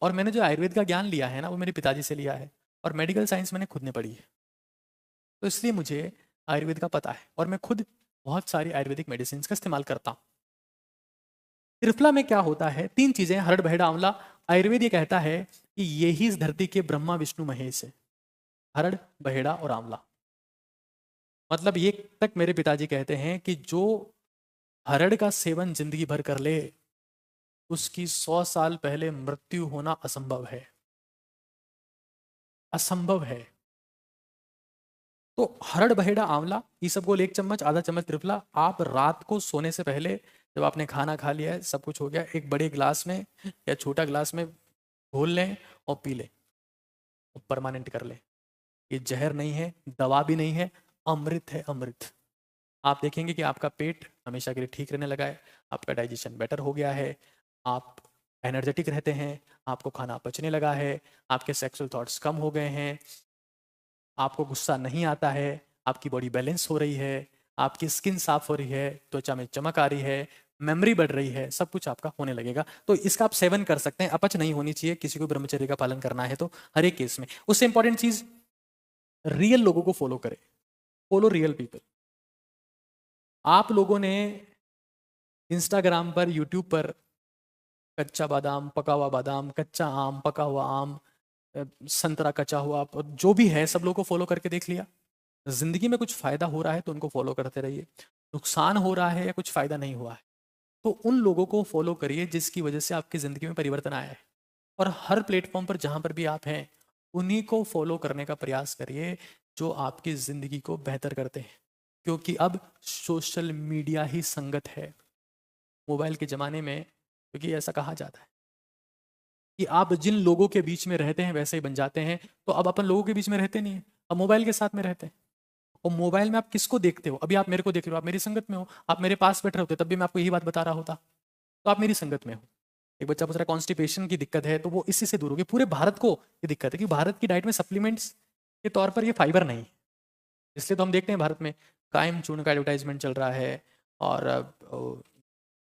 और मैंने जो आयुर्वेद का ज्ञान लिया है ना, वो मेरे पिताजी से लिया है। और मेडिकल साइंस मैंने खुद ने पढ़ी है, तो इसलिए मुझे आयुर्वेद का पता है। और मैं खुद बहुत सारी आयुर्वेदिक मेडिसिन का इस्तेमाल करता हूँ। त्रिफला में क्या होता है? 3 चीजें, हरड़, बहेड़ा, आंवला। आयुर्वेद ये कहता है कि ये ही इस धरती के ब्रह्मा विष्णु महेश है, हरड़, बहेड़ा और आंवला। मतलब ये तक मेरे पिताजी कहते हैं कि जो हरड़ का सेवन जिंदगी भर कर ले, उसकी 100 साल पहले मृत्यु होना असंभव है, असंभव है। तो हरड़, बहेड़ा, आंवला, ईसबगोल 1 चम्मच, आधा चम्मच त्रिफला। आप रात को सोने से पहले, जब आपने खाना खा लिया है, सब कुछ हो गया, एक बड़े गिलास में या छोटा गिलास में घोल लें और पी लें, परमानेंट कर लें। ये जहर नहीं है, दवा भी नहीं है, अमृत है, अमृत। आप देखेंगे कि आपका पेट हमेशा के लिए ठीक रहने लगा है, आपका डाइजेशन बेटर हो गया है, आप एनर्जेटिक रहते हैं, आपको खाना पचने लगा है, आपके सेक्सुअल थॉट्स कम हो गए हैं, आपको गुस्सा नहीं आता है, आपकी बॉडी बैलेंस हो रही है, आपकी स्किन साफ हो रही है, त्वचा में चमक आ रही है, मेमोरी बढ़ रही है, सब कुछ आपका होने लगेगा। तो इसका आप सेवन कर सकते हैं। अपच नहीं होनी चाहिए किसी को ब्रह्मचर्य का पालन करना है तो, हर एक केस में। उससे इंपॉर्टेंट चीज, रियल लोगों को फॉलो करें, फॉलो रियल पीपल। आप लोगों ने इंस्टाग्राम पर, यूट्यूब पर कच्चा बादाम, पका हुआ बादाम, कच्चा आम, पका हुआ आम, संतरा कच्चा हुआ, जो भी है, सब लोगों को फॉलो करके देख लिया। जिंदगी में कुछ फायदा हो रहा है तो उनको फॉलो करते रहिए। नुकसान हो रहा है या कुछ फायदा नहीं हुआ है, तो उन लोगों को फॉलो करिए जिसकी वजह से आपकी ज़िंदगी में परिवर्तन आया है। और हर प्लेटफॉर्म पर जहाँ पर भी आप हैं, उन्हीं को फॉलो करने का प्रयास करिए जो आपकी ज़िंदगी को बेहतर करते हैं, क्योंकि अब सोशल मीडिया ही संगत है मोबाइल के ज़माने में। क्योंकि ऐसा कहा जाता है कि आप जिन लोगों के बीच में रहते हैं वैसे ही बन जाते हैं। तो अब अपन लोगों के बीच में रहते नहीं हैं, अब मोबाइल के साथ में रहते हैं। और मोबाइल में आप किसको देखते हो? अभी आप मेरे को देख रहे हो, आप मेरी संगत में हो। आप मेरे पास बैठ रहे होते तब भी मैं आपको यही बात बता रहा होता, तो आप मेरी संगत में हो। एक बच्चा पूछ रहा है कॉन्स्टिपेशन की दिक्कत है, तो वो इसी से दूर होगी। पूरे भारत को ये दिक्कत है कि भारत की डाइट में सप्लीमेंट्स के तौर पर ये फाइबर नहीं, इसलिए तो हम देखते हैं भारत में कायम चूर्ण का एडवर्टाइजमेंट चल रहा है, और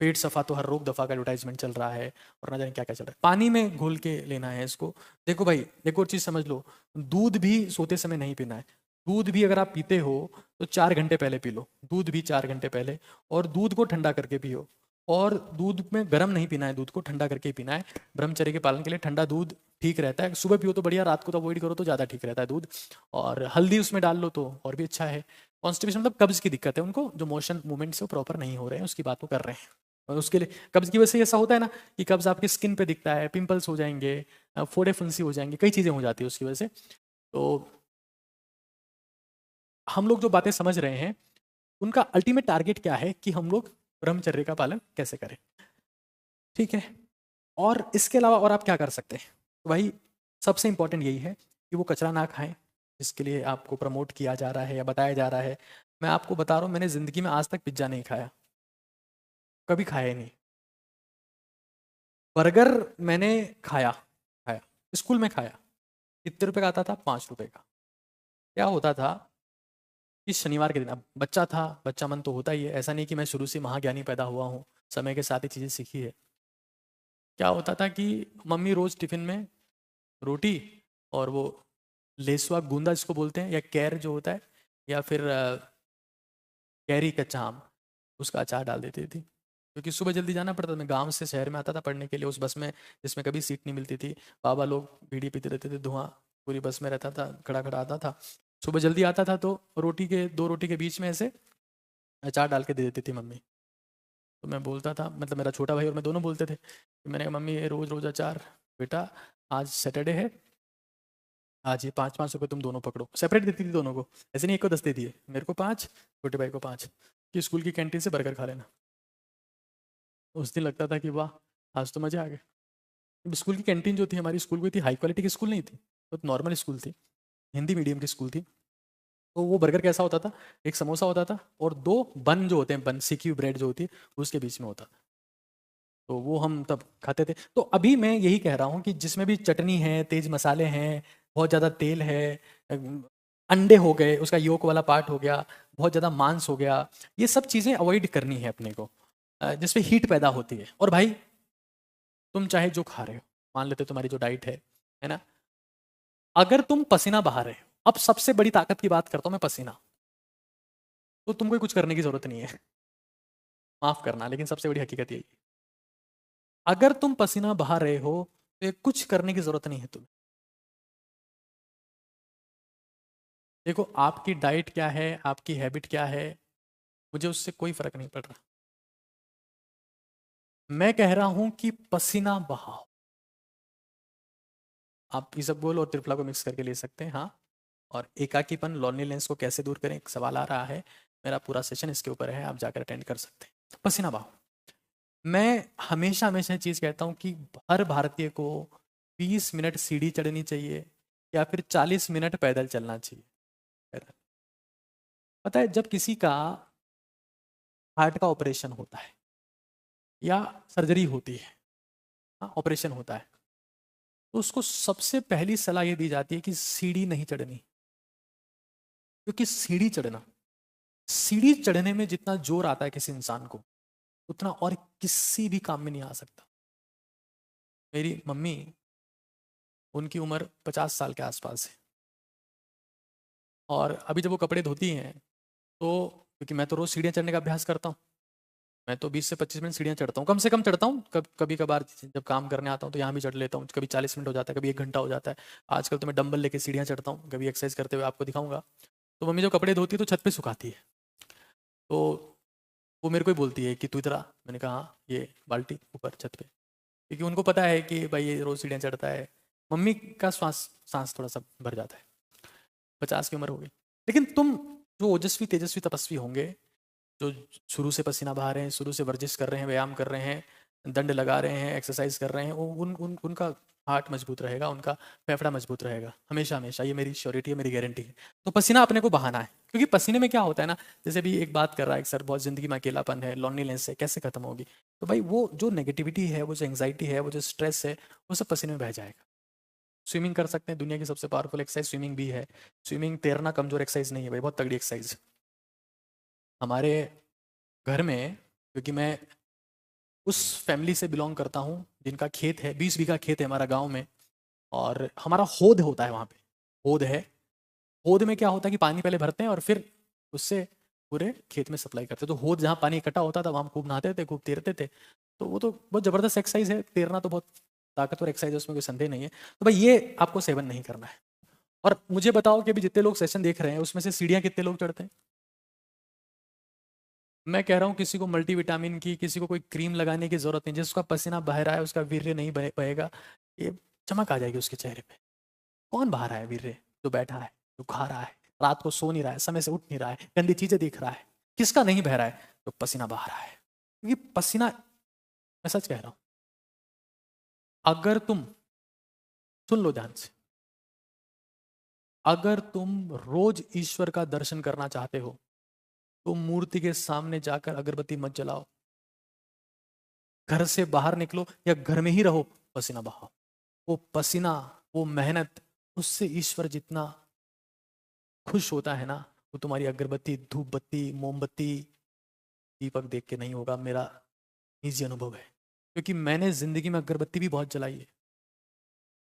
पेट सफा तो हर रोग दफा का एडवर्टाइजमेंट चल रहा है, और ना जाने क्या क्या चल रहा है। पानी में घोल के लेना है इसको। देखो भाई, देखो और चीज़ समझ लो, दूध भी सोते समय नहीं पीना है। दूध भी अगर आप पीते हो तो 4 घंटे पहले पी लो, दूध भी 4 घंटे पहले। और दूध को ठंडा करके पियो। और दूध में गर्म नहीं पीना है, दूध को ठंडा करके पीना है। ब्रह्मचर्य के पालन के लिए ठंडा दूध ठीक रहता है। सुबह पियो तो बढ़िया, रात को तो अवॉइड करो तो ज़्यादा ठीक रहता है दूध। और हल्दी उसमें डाल लो तो और भी अच्छा है। कॉन्स्टिपेशन मतलब कब्ज की दिक्कत है, उनको जो मोशन मूवमेंट से वो प्रॉपर नहीं हो रहे हैं उसकी बात वो कर रहे हैं। और उसके लिए कब्ज की वजह से ऐसा होता है ना कि कब्ज आपकी स्किन पे दिखता है, पिंपल्स हो जाएंगे, फोड़े फुंसी हो जाएंगे, कई चीज़ें हो जाती है उसकी वजह से। तो हम लोग जो बातें समझ रहे हैं उनका अल्टीमेट टारगेट क्या है कि हम लोग ब्रह्मचर्य का पालन कैसे करें, ठीक है। और इसके अलावा और आप क्या कर सकते हैं? तो भाई सबसे इंपॉर्टेंट यही है कि वो कचरा ना खाएं, जिसके लिए आपको प्रमोट किया जा रहा है या बताया जा रहा है। मैं आपको बता रहा हूँ, मैंने ज़िंदगी में आज तक पिज्ज़ा नहीं खाया, कभी खाया ही नहीं। बर्गर मैंने खाया खाया स्कूल में खाया। कितने रुपए का आता था? 5 रुपए का। क्या होता था कि शनिवार के दिन, अब बच्चा था, बच्चा मन तो होता ही है, ऐसा नहीं कि मैं शुरू से महाज्ञानी पैदा हुआ हूँ, समय के साथ ही चीज़ें सीखी है। क्या होता था कि मम्मी रोज़ टिफ़िन में रोटी और वो लेसवा गूंदा जिसको बोलते हैं, या कैर जो होता है, या फिर कैरी कच्चा आम, उसका अचार डाल देती थी। क्योंकि सुबह जल्दी जाना पड़ता था, मैं गांव से शहर में आता था पढ़ने के लिए उस बस में जिसमें कभी सीट नहीं मिलती थी। बाबा लोग बीड़ी पीते रहते थे, धुआं पूरी बस में रहता था, खड़ा खड़ा आता था। सुबह जल्दी आता था तो रोटी के, दो रोटी के बीच में ऐसे अचार डाल के दे देती थी मम्मी। तो मैं बोलता था, मतलब मेरा छोटा भाई और मैं दोनों बोलते थे कि मैंने कहा मम्मी ये रोज़ रोज़ अचार, बेटा आज सैटरडे है, आज ये 5-5 रुपये तुम दोनों पकड़ो। सेपरेट देती थी दोनों को, ऐसे नहीं एक को 10 दे दिए, मेरे को 5, छोटे भाई को 5, कि स्कूल की कैंटीन से बर्गर खा लेना। उस दिन लगता था कि वाह, आज तो मज़े आ गए। अब स्कूल की कैंटीन जो थी हमारी, स्कूल कोई थी हाई क्वालिटी की स्कूल नहीं थी, तो नॉर्मल स्कूल थी, हिंदी मीडियम की स्कूल थी। तो वो बर्गर कैसा होता था, एक समोसा होता था और दो बन जो होते हैं, बन सीखी हुई ब्रेड जो होती है उसके बीच में होता था। तो वो हम तब खाते थे। तो अभी मैं यही कह रहा हूँ कि जिसमें भी चटनी है, तेज मसाले हैं, बहुत ज़्यादा तेल है, अंडे हो गए, उसका योक वाला पार्ट हो गया, बहुत ज़्यादा मांस हो गया, ये सब चीज़ें अवॉइड करनी है अपने को, जिसमें हीट पैदा होती है। और भाई तुम चाहे जो खा रहे हो, मान लेते तुम्हारी जो डाइट है ना, अगर तुम पसीना बहा रहे हो, अब सबसे बड़ी ताकत की बात करता हूँ मैं, पसीना, तो तुमको कुछ करने की जरूरत नहीं है। माफ करना, लेकिन सबसे बड़ी हकीकत यही है। अगर तुम पसीना बहा रहे हो तो ये कुछ करने की जरूरत नहीं है तुम्हें। देखो आपकी डाइट क्या है, आपकी हैबिट क्या है, मुझे उससे कोई फर्क नहीं पड़ रहा। मैं कह रहा हूं कि पसीना बहाओ। आप इसबगोल और त्रिफला को मिक्स करके ले सकते हैं, हाँ। और एकाकीपन, लोनलीनेस को कैसे दूर करें, एक सवाल आ रहा है, मेरा पूरा सेशन इसके ऊपर है, आप जाकर अटेंड कर सकते हैं। पसीना बहाओ। मैं हमेशा हमेशा ये चीज़ कहता हूँ कि हर भारतीय को 20 मिनट सीढ़ी चढ़नी चाहिए या फिर 40 मिनट पैदल चलना चाहिए। पैदल। पता है जब किसी का हार्ट का ऑपरेशन होता है या सर्जरी होती है, हाँ ऑपरेशन होता है, तो उसको सबसे पहली सलाह ये दी जाती है कि सीढ़ी नहीं चढ़नी। क्योंकि सीढ़ी चढ़ने में जितना जोर आता है किसी इंसान को, उतना और किसी भी काम में नहीं आ सकता। मेरी मम्मी, उनकी उम्र 50 साल के आसपास है, और अभी जब वो कपड़े धोती हैं तो, क्योंकि मैं तो रोज़ सीढ़ियाँ चढ़ने का अभ्यास करता हूँ, मैं तो 20 से 25 मिनट सीढ़ियाँ चढ़ता हूँ, कम से कम चढ़ता हूँ। कभी कभार जब काम करने आता हूँ तो यहाँ भी चढ़ लेता हूँ, कभी 40 मिनट हो जाता है, कभी 1 घंटा हो जाता है। आजकल तो मैं डंबल लेके सीढ़ियाँ चढ़ता हूँ, कभी एक्सरसाइज करते हुए आपको दिखाऊंगा। तो मम्मी जो कपड़े धोती है तो छत पे सुखाती है। तो वो मेरे को ही बोलती है कि तू इधर आ। मैंने कहा हाँ, ये बाल्टी ऊपर छत पे, क्योंकि उनको पता है कि भाई ये रोज सीढ़ियाँ चढ़ता है। मम्मी का सांस थोड़ा सा भर जाता है, 50 की उम्र हो गई। लेकिन तुम जो ओजस्वी तेजस्वी तपस्वी होंगे, जो शुरू से पसीना बहा रहे हैं, शुरू से वर्जिश कर रहे हैं, व्यायाम कर रहे हैं, दंड लगा रहे हैं, एक्सरसाइज कर रहे हैं, उनका हार्ट मजबूत रहेगा, उनका फेफड़ा मजबूत रहेगा हमेशा हमेशा। ये मेरी श्योरिटी है, मेरी गारंटी है। तो पसीना अपने को बहाना है, क्योंकि पसीने में क्या होता है ना, जैसे भी एक बात कर रहा है एक सर, बहुत जिंदगी में अकेलापन है, लॉनलीनेस है, कैसे खत्म होगी? तो भाई वो जो नेगेटिविटी है, वो जो एंग्जाइटी है, वो जो स्ट्रेस है, वो सब पसीने में बह जाएगा। स्विमिंग कर सकते हैं, दुनिया की सबसे पावरफुल एक्सरसाइज स्विमिंग भी है। स्विमिंग तैरना कमजोर एक्सरसाइज नहीं है भाई, बहुत तगड़ी एक्सरसाइज। हमारे घर में, क्योंकि मैं उस फैमिली से बिलोंग करता हूँ जिनका खेत है, 20 बीघा खेत है हमारा गांव में, और हमारा होद होता है वहाँ पे। होद है, होद में क्या होता है कि पानी पहले भरते हैं और फिर उससे पूरे खेत में सप्लाई करते हैं। तो होद जहाँ पानी इकट्ठा होता था वहाँ हम खूब नहाते थे, खूब तैरते थे। तो वो तो बहुत ज़बरदस्त एक्सरसाइज है, तैरना तो बहुत ताकतवर एक्सरसाइज है, उसमें कोई संदेह नहीं है। तो भाई ये आपको सेवन नहीं करना है। और मुझे बताओ कि अभी जितने लोग सेशन देख रहे हैं उसमें से सीढ़ियाँ कितने लोग चढ़ते हैं? मैं कह रहा हूँ किसी को मल्टीविटामिन की, किसी को कोई क्रीम लगाने की जरूरत नहीं। जिसका पसीना बह रहा है उसका वीर्य नहीं बहेगा, ये चमक आ जाएगी उसके चेहरे पे। कौन बहा रहा है वीर्य? जो बैठा है, जो खा रहा है, रात को सो नहीं रहा है, समय से उठ नहीं रहा है, गंदी चीजें देख रहा है। किसका नहीं बह रहा है? जो पसीना बहा रहा है। क्योंकि पसीना, मैं सच कह रहा हूं, अगर तुम, सुन लो ध्यान से, अगर तुम रोज ईश्वर का दर्शन करना चाहते हो तो मूर्ति के सामने जाकर अगरबत्ती मत जलाओ। घर से बाहर निकलो या घर में ही रहो, पसीना बहाओ। वो पसीना, वो मेहनत, उससे ईश्वर जितना खुश होता है ना, वो तुम्हारी अगरबत्ती, धूप बत्ती, मोमबत्ती, दीपक देख के नहीं होगा। मेरा निजी अनुभव है, क्योंकि मैंने जिंदगी में अगरबत्ती भी बहुत जलाई है।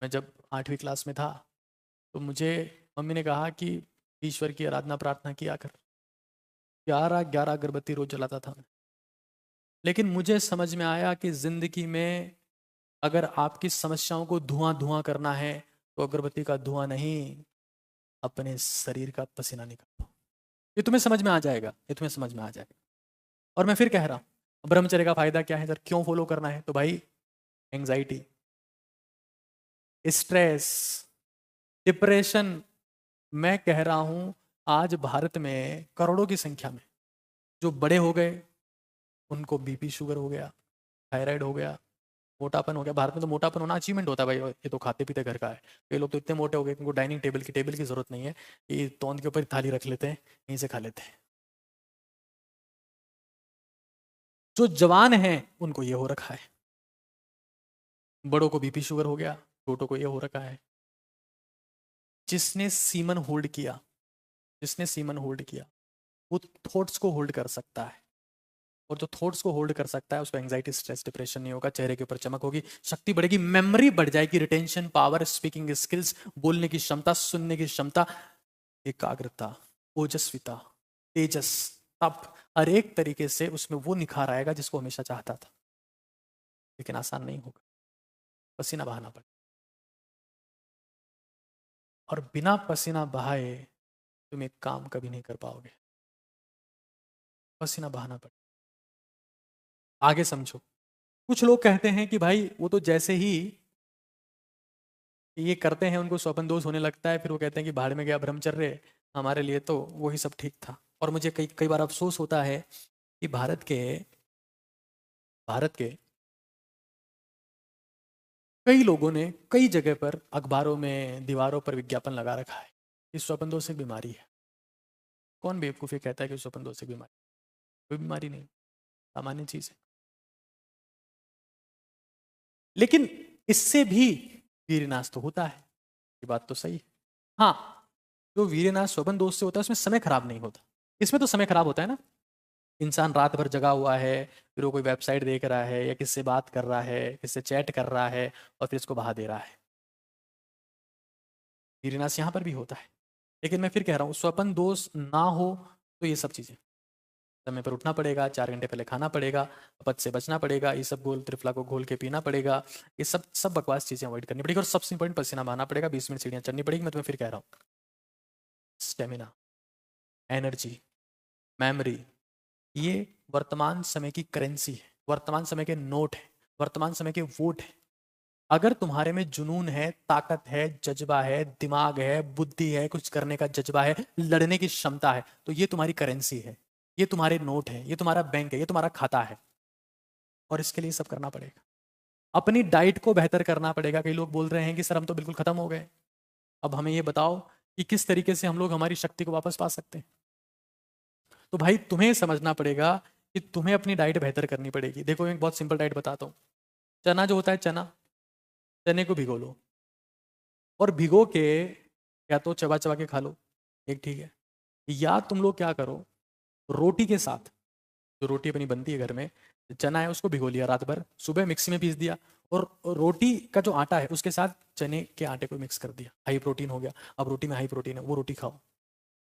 मैं जब 8वीं क्लास में था तो मुझे मम्मी ने कहा कि ईश्वर की आराधना प्रार्थना किया कर। 11 अगरबत्ती रोज जलाता था मैं। लेकिन मुझे समझ में आया कि जिंदगी में अगर आपकी समस्याओं को धुआं धुआं करना है तो अगरबत्ती का धुआं नहीं, अपने शरीर का पसीना निकालो। ये तुम्हें समझ में आ जाएगा, ये तुम्हें समझ में आ जाएगा। और मैं फिर कह रहा हूँ, ब्रह्मचर्य का फायदा क्या है सर, क्यों फॉलो करना है? तो भाई एंजाइटी, स्ट्रेस, डिप्रेशन, मैं कह रहा हूं आज भारत में करोड़ों की संख्या में जो बड़े हो गए उनको बीपी शुगर हो गया, थायराइड हो गया, मोटापन हो गया। भारत में तो मोटापन होना अचीवमेंट होता है भाई, ये तो खाते पीते घर का है। कई लोग तो इतने मोटे हो गए उनको डाइनिंग टेबल की जरूरत नहीं है, ये तोंद के ऊपर थाली रख लेते हैं, यहीं से खा लेते हैं। जो जवान हैं उनको ये हो रखा है, बड़ों को बीपी शुगर हो गया, छोटों को ये हो रखा है। जिसने सीमन होल्ड किया, जिसने सीमन होल्ड किया वो थॉट्स को होल्ड कर सकता है, और जो थॉट्स को होल्ड कर सकता है उसको एंजाइटी स्ट्रेस डिप्रेशन नहीं होगा, चेहरे के ऊपर चमक होगी, शक्ति बढ़ेगी, मेमोरी बढ़ जाएगी, रिटेंशन पावर, स्पीकिंग स्किल्स, बोलने की क्षमता, सुनने की क्षमता, एकाग्रता, ओजस्विता, तेजस, तप, हर एक तरीके से उसमें वो निखार आएगा जिसको हमेशा चाहता था। लेकिन आसान नहीं होगा, पसीना बहाना पड़ेगा, और बिना पसीना बहाए तुम एक काम कभी नहीं कर पाओगे। पसीना बहाना पड़ेगा। आगे समझो। कुछ लोग कहते हैं कि भाई वो तो जैसे ही ये करते हैं उनको स्वपन दोष होने लगता है, फिर वो कहते हैं कि भाड़ में गया ब्रह्मचर्य, हमारे लिए तो वही सब ठीक था। और मुझे कई कई बार अफसोस होता है कि भारत के कई लोगों ने कई जगह पर अखबारों में दीवारों पर विज्ञापन लगा रखा है कि स्वपन दोष एक बीमारी है। कौन बेवकूफ़ी कहता है कि स्वपन दोष एक बीमारी? कोई बीमारी नहीं, सामान्य चीज है। लेकिन इससे भी वीरनाश तो होता है, ये बात तो सही है। हाँ, जो वीरनाश स्वपन दोष से होता है उसमें समय खराब नहीं होता। इसमें तो समय खराब होता है ना, इंसान रात भर जगा हुआ है, फिर वो कोई वेबसाइट देख रहा है या किससे बात कर रहा है, किससे चैट कर रहा है, और फिर इसको बहा दे रहा है। वीरनाश यहाँ पर भी होता है। लेकिन मैं फिर कह रहा हूँ, स्वपन दोष ना हो तो ये सब चीज़ें, समय पर उठना पड़ेगा, 4 घंटे पहले खाना पड़ेगा, अपच से बचना पड़ेगा, ये सब गोल त्रिफला को घोल के पीना पड़ेगा, ये सब सब बकवास चीज़ें अवॉइड करनी पड़ेगी, और सबसे इंपॉर्टेंट पसीना बहाना पड़ेगा, 20 मिनट सीढ़ियाँ चढ़नी पड़ेगी। मैं तुम्हें फिर कह रहा हूँ, स्टेमिना, एनर्जी, मेमोरी, ये वर्तमान समय की करेंसी है, वर्तमान समय के नोट है, वर्तमान समय के वोट है। अगर तुम्हारे में जुनून है, ताकत है, जज्बा है, दिमाग है, बुद्धि है, कुछ करने का जज्बा है, लड़ने की क्षमता है, तो ये तुम्हारी करेंसी है, ये तुम्हारे नोट है, ये तुम्हारा बैंक है, ये तुम्हारा खाता है। और इसके लिए सब करना पड़ेगा। अपनी डाइट को बेहतर करना पड़ेगा। कई लोग बोल रहे हैं कि सर हम तो बिल्कुल खत्म हो गए। अब हमें ये बताओ कि किस तरीके से हम लोग हमारी शक्ति को वापस पा सकते हैं। तो भाई तुम्हें समझना पड़ेगा कि तुम्हें अपनी डाइट बेहतर करनी पड़ेगी। देखो एक बहुत सिंपल डाइट बताता हूँ। चना जो होता है, चने को भिगो लो और भिगो के या तो चबा चबा के खा लो, एक ठीक है। या तुम लोग क्या करो, रोटी के साथ, जो रोटी अपनी बनती है घर में, चना है उसको भिगो लिया रात भर, सुबह मिक्सी में पीस दिया और रोटी का जो आटा है उसके साथ चने के आटे को मिक्स कर दिया, हाई प्रोटीन हो गया। अब रोटी में हाई प्रोटीन है, वो रोटी खाओ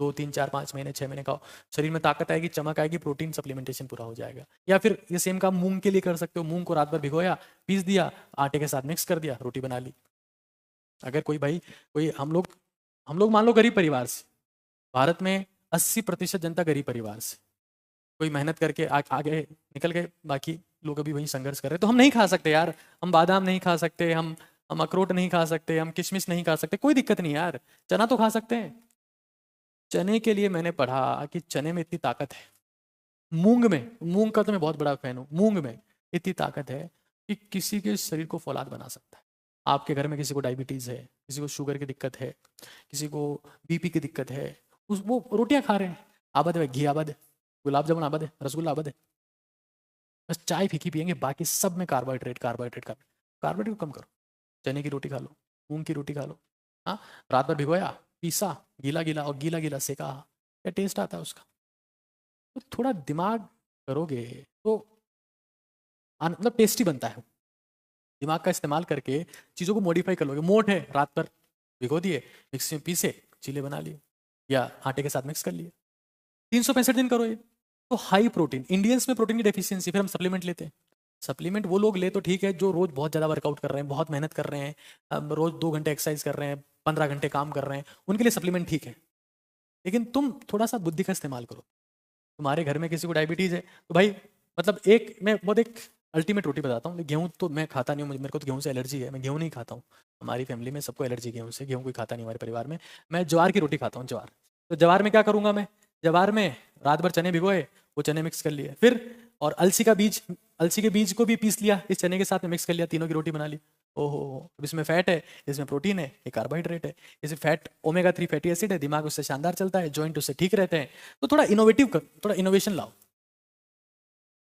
2 3 4 5 महीने 6 महीने खाओ, शरीर में ताकत आएगी, चमक आएगी, प्रोटीन सप्लीमेंटेशन पूरा हो जाएगा। या फिर ये सेम काम मूंग के लिए कर सकते हो। मूंग को रात भर भिगोया, पीस दिया, आटे के साथ मिक्स कर दिया, रोटी बना ली। अगर कोई भाई, कोई हम लोग मान लो गरीब परिवार से, भारत में 80% जनता गरीब परिवार से, कोई मेहनत करके आगे निकल गए, बाकी लोग अभी वहीं संघर्ष कर रहे हैं। तो हम नहीं खा सकते यार, हम बादाम नहीं खा सकते, हम अखरोट नहीं खा सकते, हम किशमिश नहीं खा सकते, कोई दिक्कत नहीं यार, चना तो खा सकते हैं। चने के लिए मैंने पढ़ा कि चने में इतनी ताकत है, मूंग का तो मैं बहुत बड़ा फैन हूँ, मूंग में इतनी ताकत है कि किसी के शरीर को फौलाद बना सकता है। आपके घर में किसी को डायबिटीज है, किसी को शुगर की दिक्कत है, किसी को बीपी की दिक्कत है, वो रोटियां खा रहे हैं, आबद है, घी आबद है, गुलाब जामुन आबद है, रसगुल्ला आबद है, बस चाय फीकी पियेंगे, बाकी सब में कार्बोहाइड्रेट कार्बोहाइड्रेट कार्बोहाइड्रेट को कम करो। चने की रोटी खा लो, मूंग की रोटी खा लो, हाँ, रात भर भिगोया, पीसा, गीला गीला और गीला गीला सेका, क्या टेस्ट आता है उसका। तो थोड़ा दिमाग करोगे तो मतलब टेस्टी बनता है। दिमाग का इस्तेमाल करके चीज़ों को मॉडिफाई कर लोगे। मोठ है, रात भर भिगो दिए, मिक्सी में पीसे, चीले बना लिए या आटे के साथ मिक्स कर लिए, 365 दिन करो ये। तो हाई प्रोटीन, इंडियंस में प्रोटीन की डेफिशिएंसी, फिर हम सप्लीमेंट लेते हैं। सप्लीमेंट वो लोग ले तो ठीक है जो रोज बहुत ज़्यादा वर्कआउट कर रहे हैं, बहुत मेहनत कर रहे हैं, रोज 2 घंटे एक्सरसाइज कर रहे हैं, 15 घंटे काम कर रहे हैं, उनके लिए सप्लीमेंट ठीक है। लेकिन तुम थोड़ा सा बुद्धि का इस्तेमाल करो। तुम्हारे घर में किसी को डायबिटीज़ है तो भाई, मतलब मैं बहुत एक अल्टीमेट रोटी बताता हूँ। गेहूँ तो मैं खाता नहीं हूँ, मेरे को तो गेहूँ से एलर्जी है, मैं गेहूँ नहीं खाता हूँ। हमारी फैमिली में सबको एलर्जी गेहूँ से, गेहूँ कोई खाता नहीं हमारे परिवार में। मैं ज्वार की रोटी खाता हूँ, ज्वार। तो ज्वार में क्या करूँगा मैं, ज्वार में रात भर चने भिगोए, वो चने मिक्स कर लिए, फिर और अलसी के बीज को भी पीस लिया, इस चने के साथ में मिक्स कर लिया, तीनों की रोटी बना ली। ओहो, अब इसमें फैट है, इसमें प्रोटीन है, ये कार्बोहाइड्रेट है, इसे फैट ओमेगा 3 फैटी एसिड है, दिमाग उससे शानदार चलता है, जॉइंट उससे ठीक रहते हैं। तो थोड़ा थोड़ा इनोवेशन लाओ,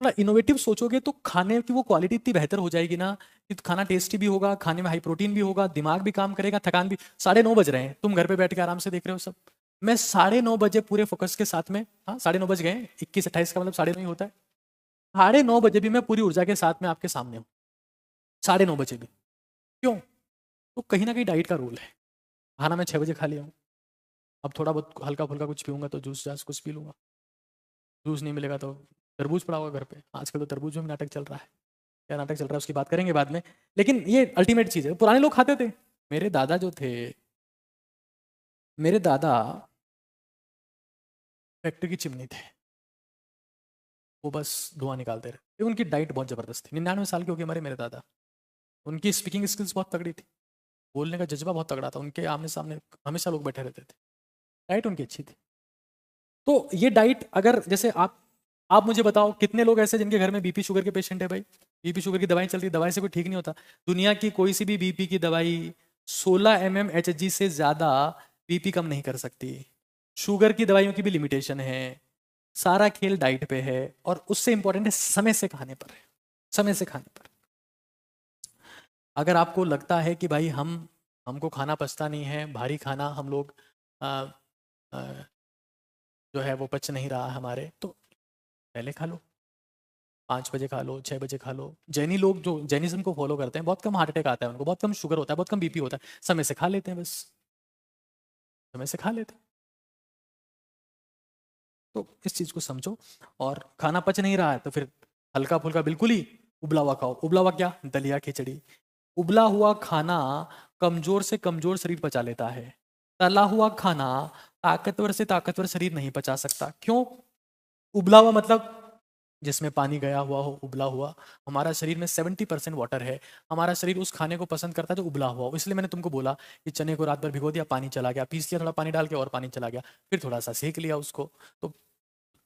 थोड़ा इनोवेटिव सोचोगे तो खाने की वो क्वालिटी इतनी बेहतर हो जाएगी ना कि खाना टेस्टी भी होगा, खाने में हाई प्रोटीन भी होगा, दिमाग भी काम करेगा, थकान भी। 9:30 बज रहे हैं, तुम घर पे बैठ के आराम से देख रहे हो सब। मैं 9:30 बजे पूरे फोकस के साथ में, हाँ 9:30 बज गए, 21 28 का मतलब 9:30 ही होता है, 9:30 बजे भी मैं पूरी ऊर्जा के साथ में आपके सामने हूँ, 9:30 बजे भी। क्यों? तो कहीं ना कहीं डाइट का रोल है। खाना मैं 6 बजे खा लिया हूँ, अब थोड़ा बहुत हल्का फुल्का कुछ पीऊंगा तो जूस जास कुछ पी लूंगा, जूस नहीं मिलेगा तो तरबूज पड़ा होगा घर पे, आजकल तो तरबूज में भी नाटक चल रहा है, क्या नाटक चल रहा है उसकी बात करेंगे बाद में। लेकिन ये अल्टीमेट चीज़ है, पुराने लोग खाते थे। मेरे दादा जो थे, मेरे दादा फैक्ट्री की चिमनी थे, वो बस धुआं निकालते रहे। उनकी डाइट बहुत ज़बरदस्त थी, 99 साल के हो गए हमारे मेरे दादा। उनकी स्पीकिंग स्किल्स बहुत तगड़ी थी, बोलने का जज्बा बहुत तगड़ा था, उनके आमने सामने हमेशा लोग बैठे रहते थे, डाइट उनकी अच्छी थी। तो ये डाइट अगर जैसे आप मुझे बताओ कितने लोग ऐसे जिनके घर में बीपी शुगर के पेशेंट है भाई, बीपी शुगर की दवाई चलती है, दवाई से कोई ठीक नहीं होता। दुनिया की कोई सी भी बीपी की दवाई 16 mmHg से ज़्यादा बीपी कम नहीं कर सकती। शुगर की दवाइयों की भी लिमिटेशन है। सारा खेल डाइट पे है, और उससे इंपॉर्टेंट है समय से खाने पर है, समय से खाने पर। अगर आपको लगता है कि भाई हमको खाना पचता नहीं है, भारी खाना हम लोग जो है वो पच नहीं रहा हमारे, तो पहले खा लो, 5 बजे खा लो, 6 बजे खा लो। जैनी लोग जो जैनिज्म को फॉलो करते हैं, बहुत कम हार्ट अटैक आता है उनको, बहुत कम शुगर होता है, बहुत कम बीपी होता है, समय से खा लेते हैं, बस समय से खा लेते हैं। तो इस चीज़ को समझो। और खाना पच नहीं रहा है तो फिर हल्का फुल्का बिल्कुल ही उबला हुआ खाओ। उबला हुआ क्या? दलिया खिचड़ी। उबला हुआ खाना कमजोर से कमजोर शरीर पचा लेता है, तला हुआ खाना ताकतवर से ताकतवर शरीर नहीं पचा सकता। क्यों? उबला हुआ मतलब जिसमें पानी गया हुआ हो, उबला हुआ। हमारा शरीर में 70% वाटर है। हमारा शरीर उस खाने को पसंद करता है जो उबला हुआ हो। इसलिए मैंने तुमको बोला कि चने को रात भर भिगो दिया, पानी चला गया, पीस दिया थोड़ा पानी डाल के और पानी चला गया, फिर थोड़ा सा सेक लिया उसको। तो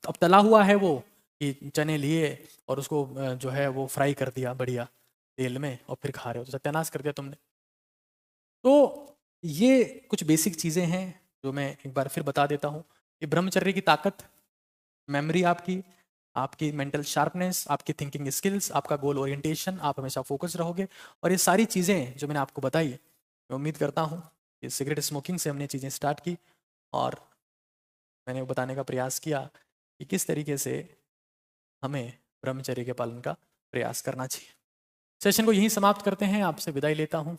अब तला हुआ है वो, कि चने लिए और उसको जो है वो फ्राई कर दिया बढ़िया तेल में और फिर खा रहे हो, तो सत्यानाश कर दिया तुमने। तो ये कुछ बेसिक चीज़ें हैं जो मैं एक बार फिर बता देता हूँ कि ब्रह्मचर्य की ताकत, मेमोरी आपकी, आपकी मेंटल शार्पनेस, आपकी थिंकिंग स्किल्स, आपका गोल ओरिएंटेशन, आप हमेशा फोकस रहोगे। और ये सारी चीज़ें जो मैंने आपको बताई, मैं उम्मीद करता हूँ कि सिगरेट स्मोकिंग से हमने चीज़ें स्टार्ट की और मैंने वो बताने का प्रयास किया कि किस तरीके से हमें ब्रह्मचर्य के पालन का प्रयास करना चाहिए। सेशन को यहीं समाप्त करते हैं, आपसे विदाई लेता हूँ।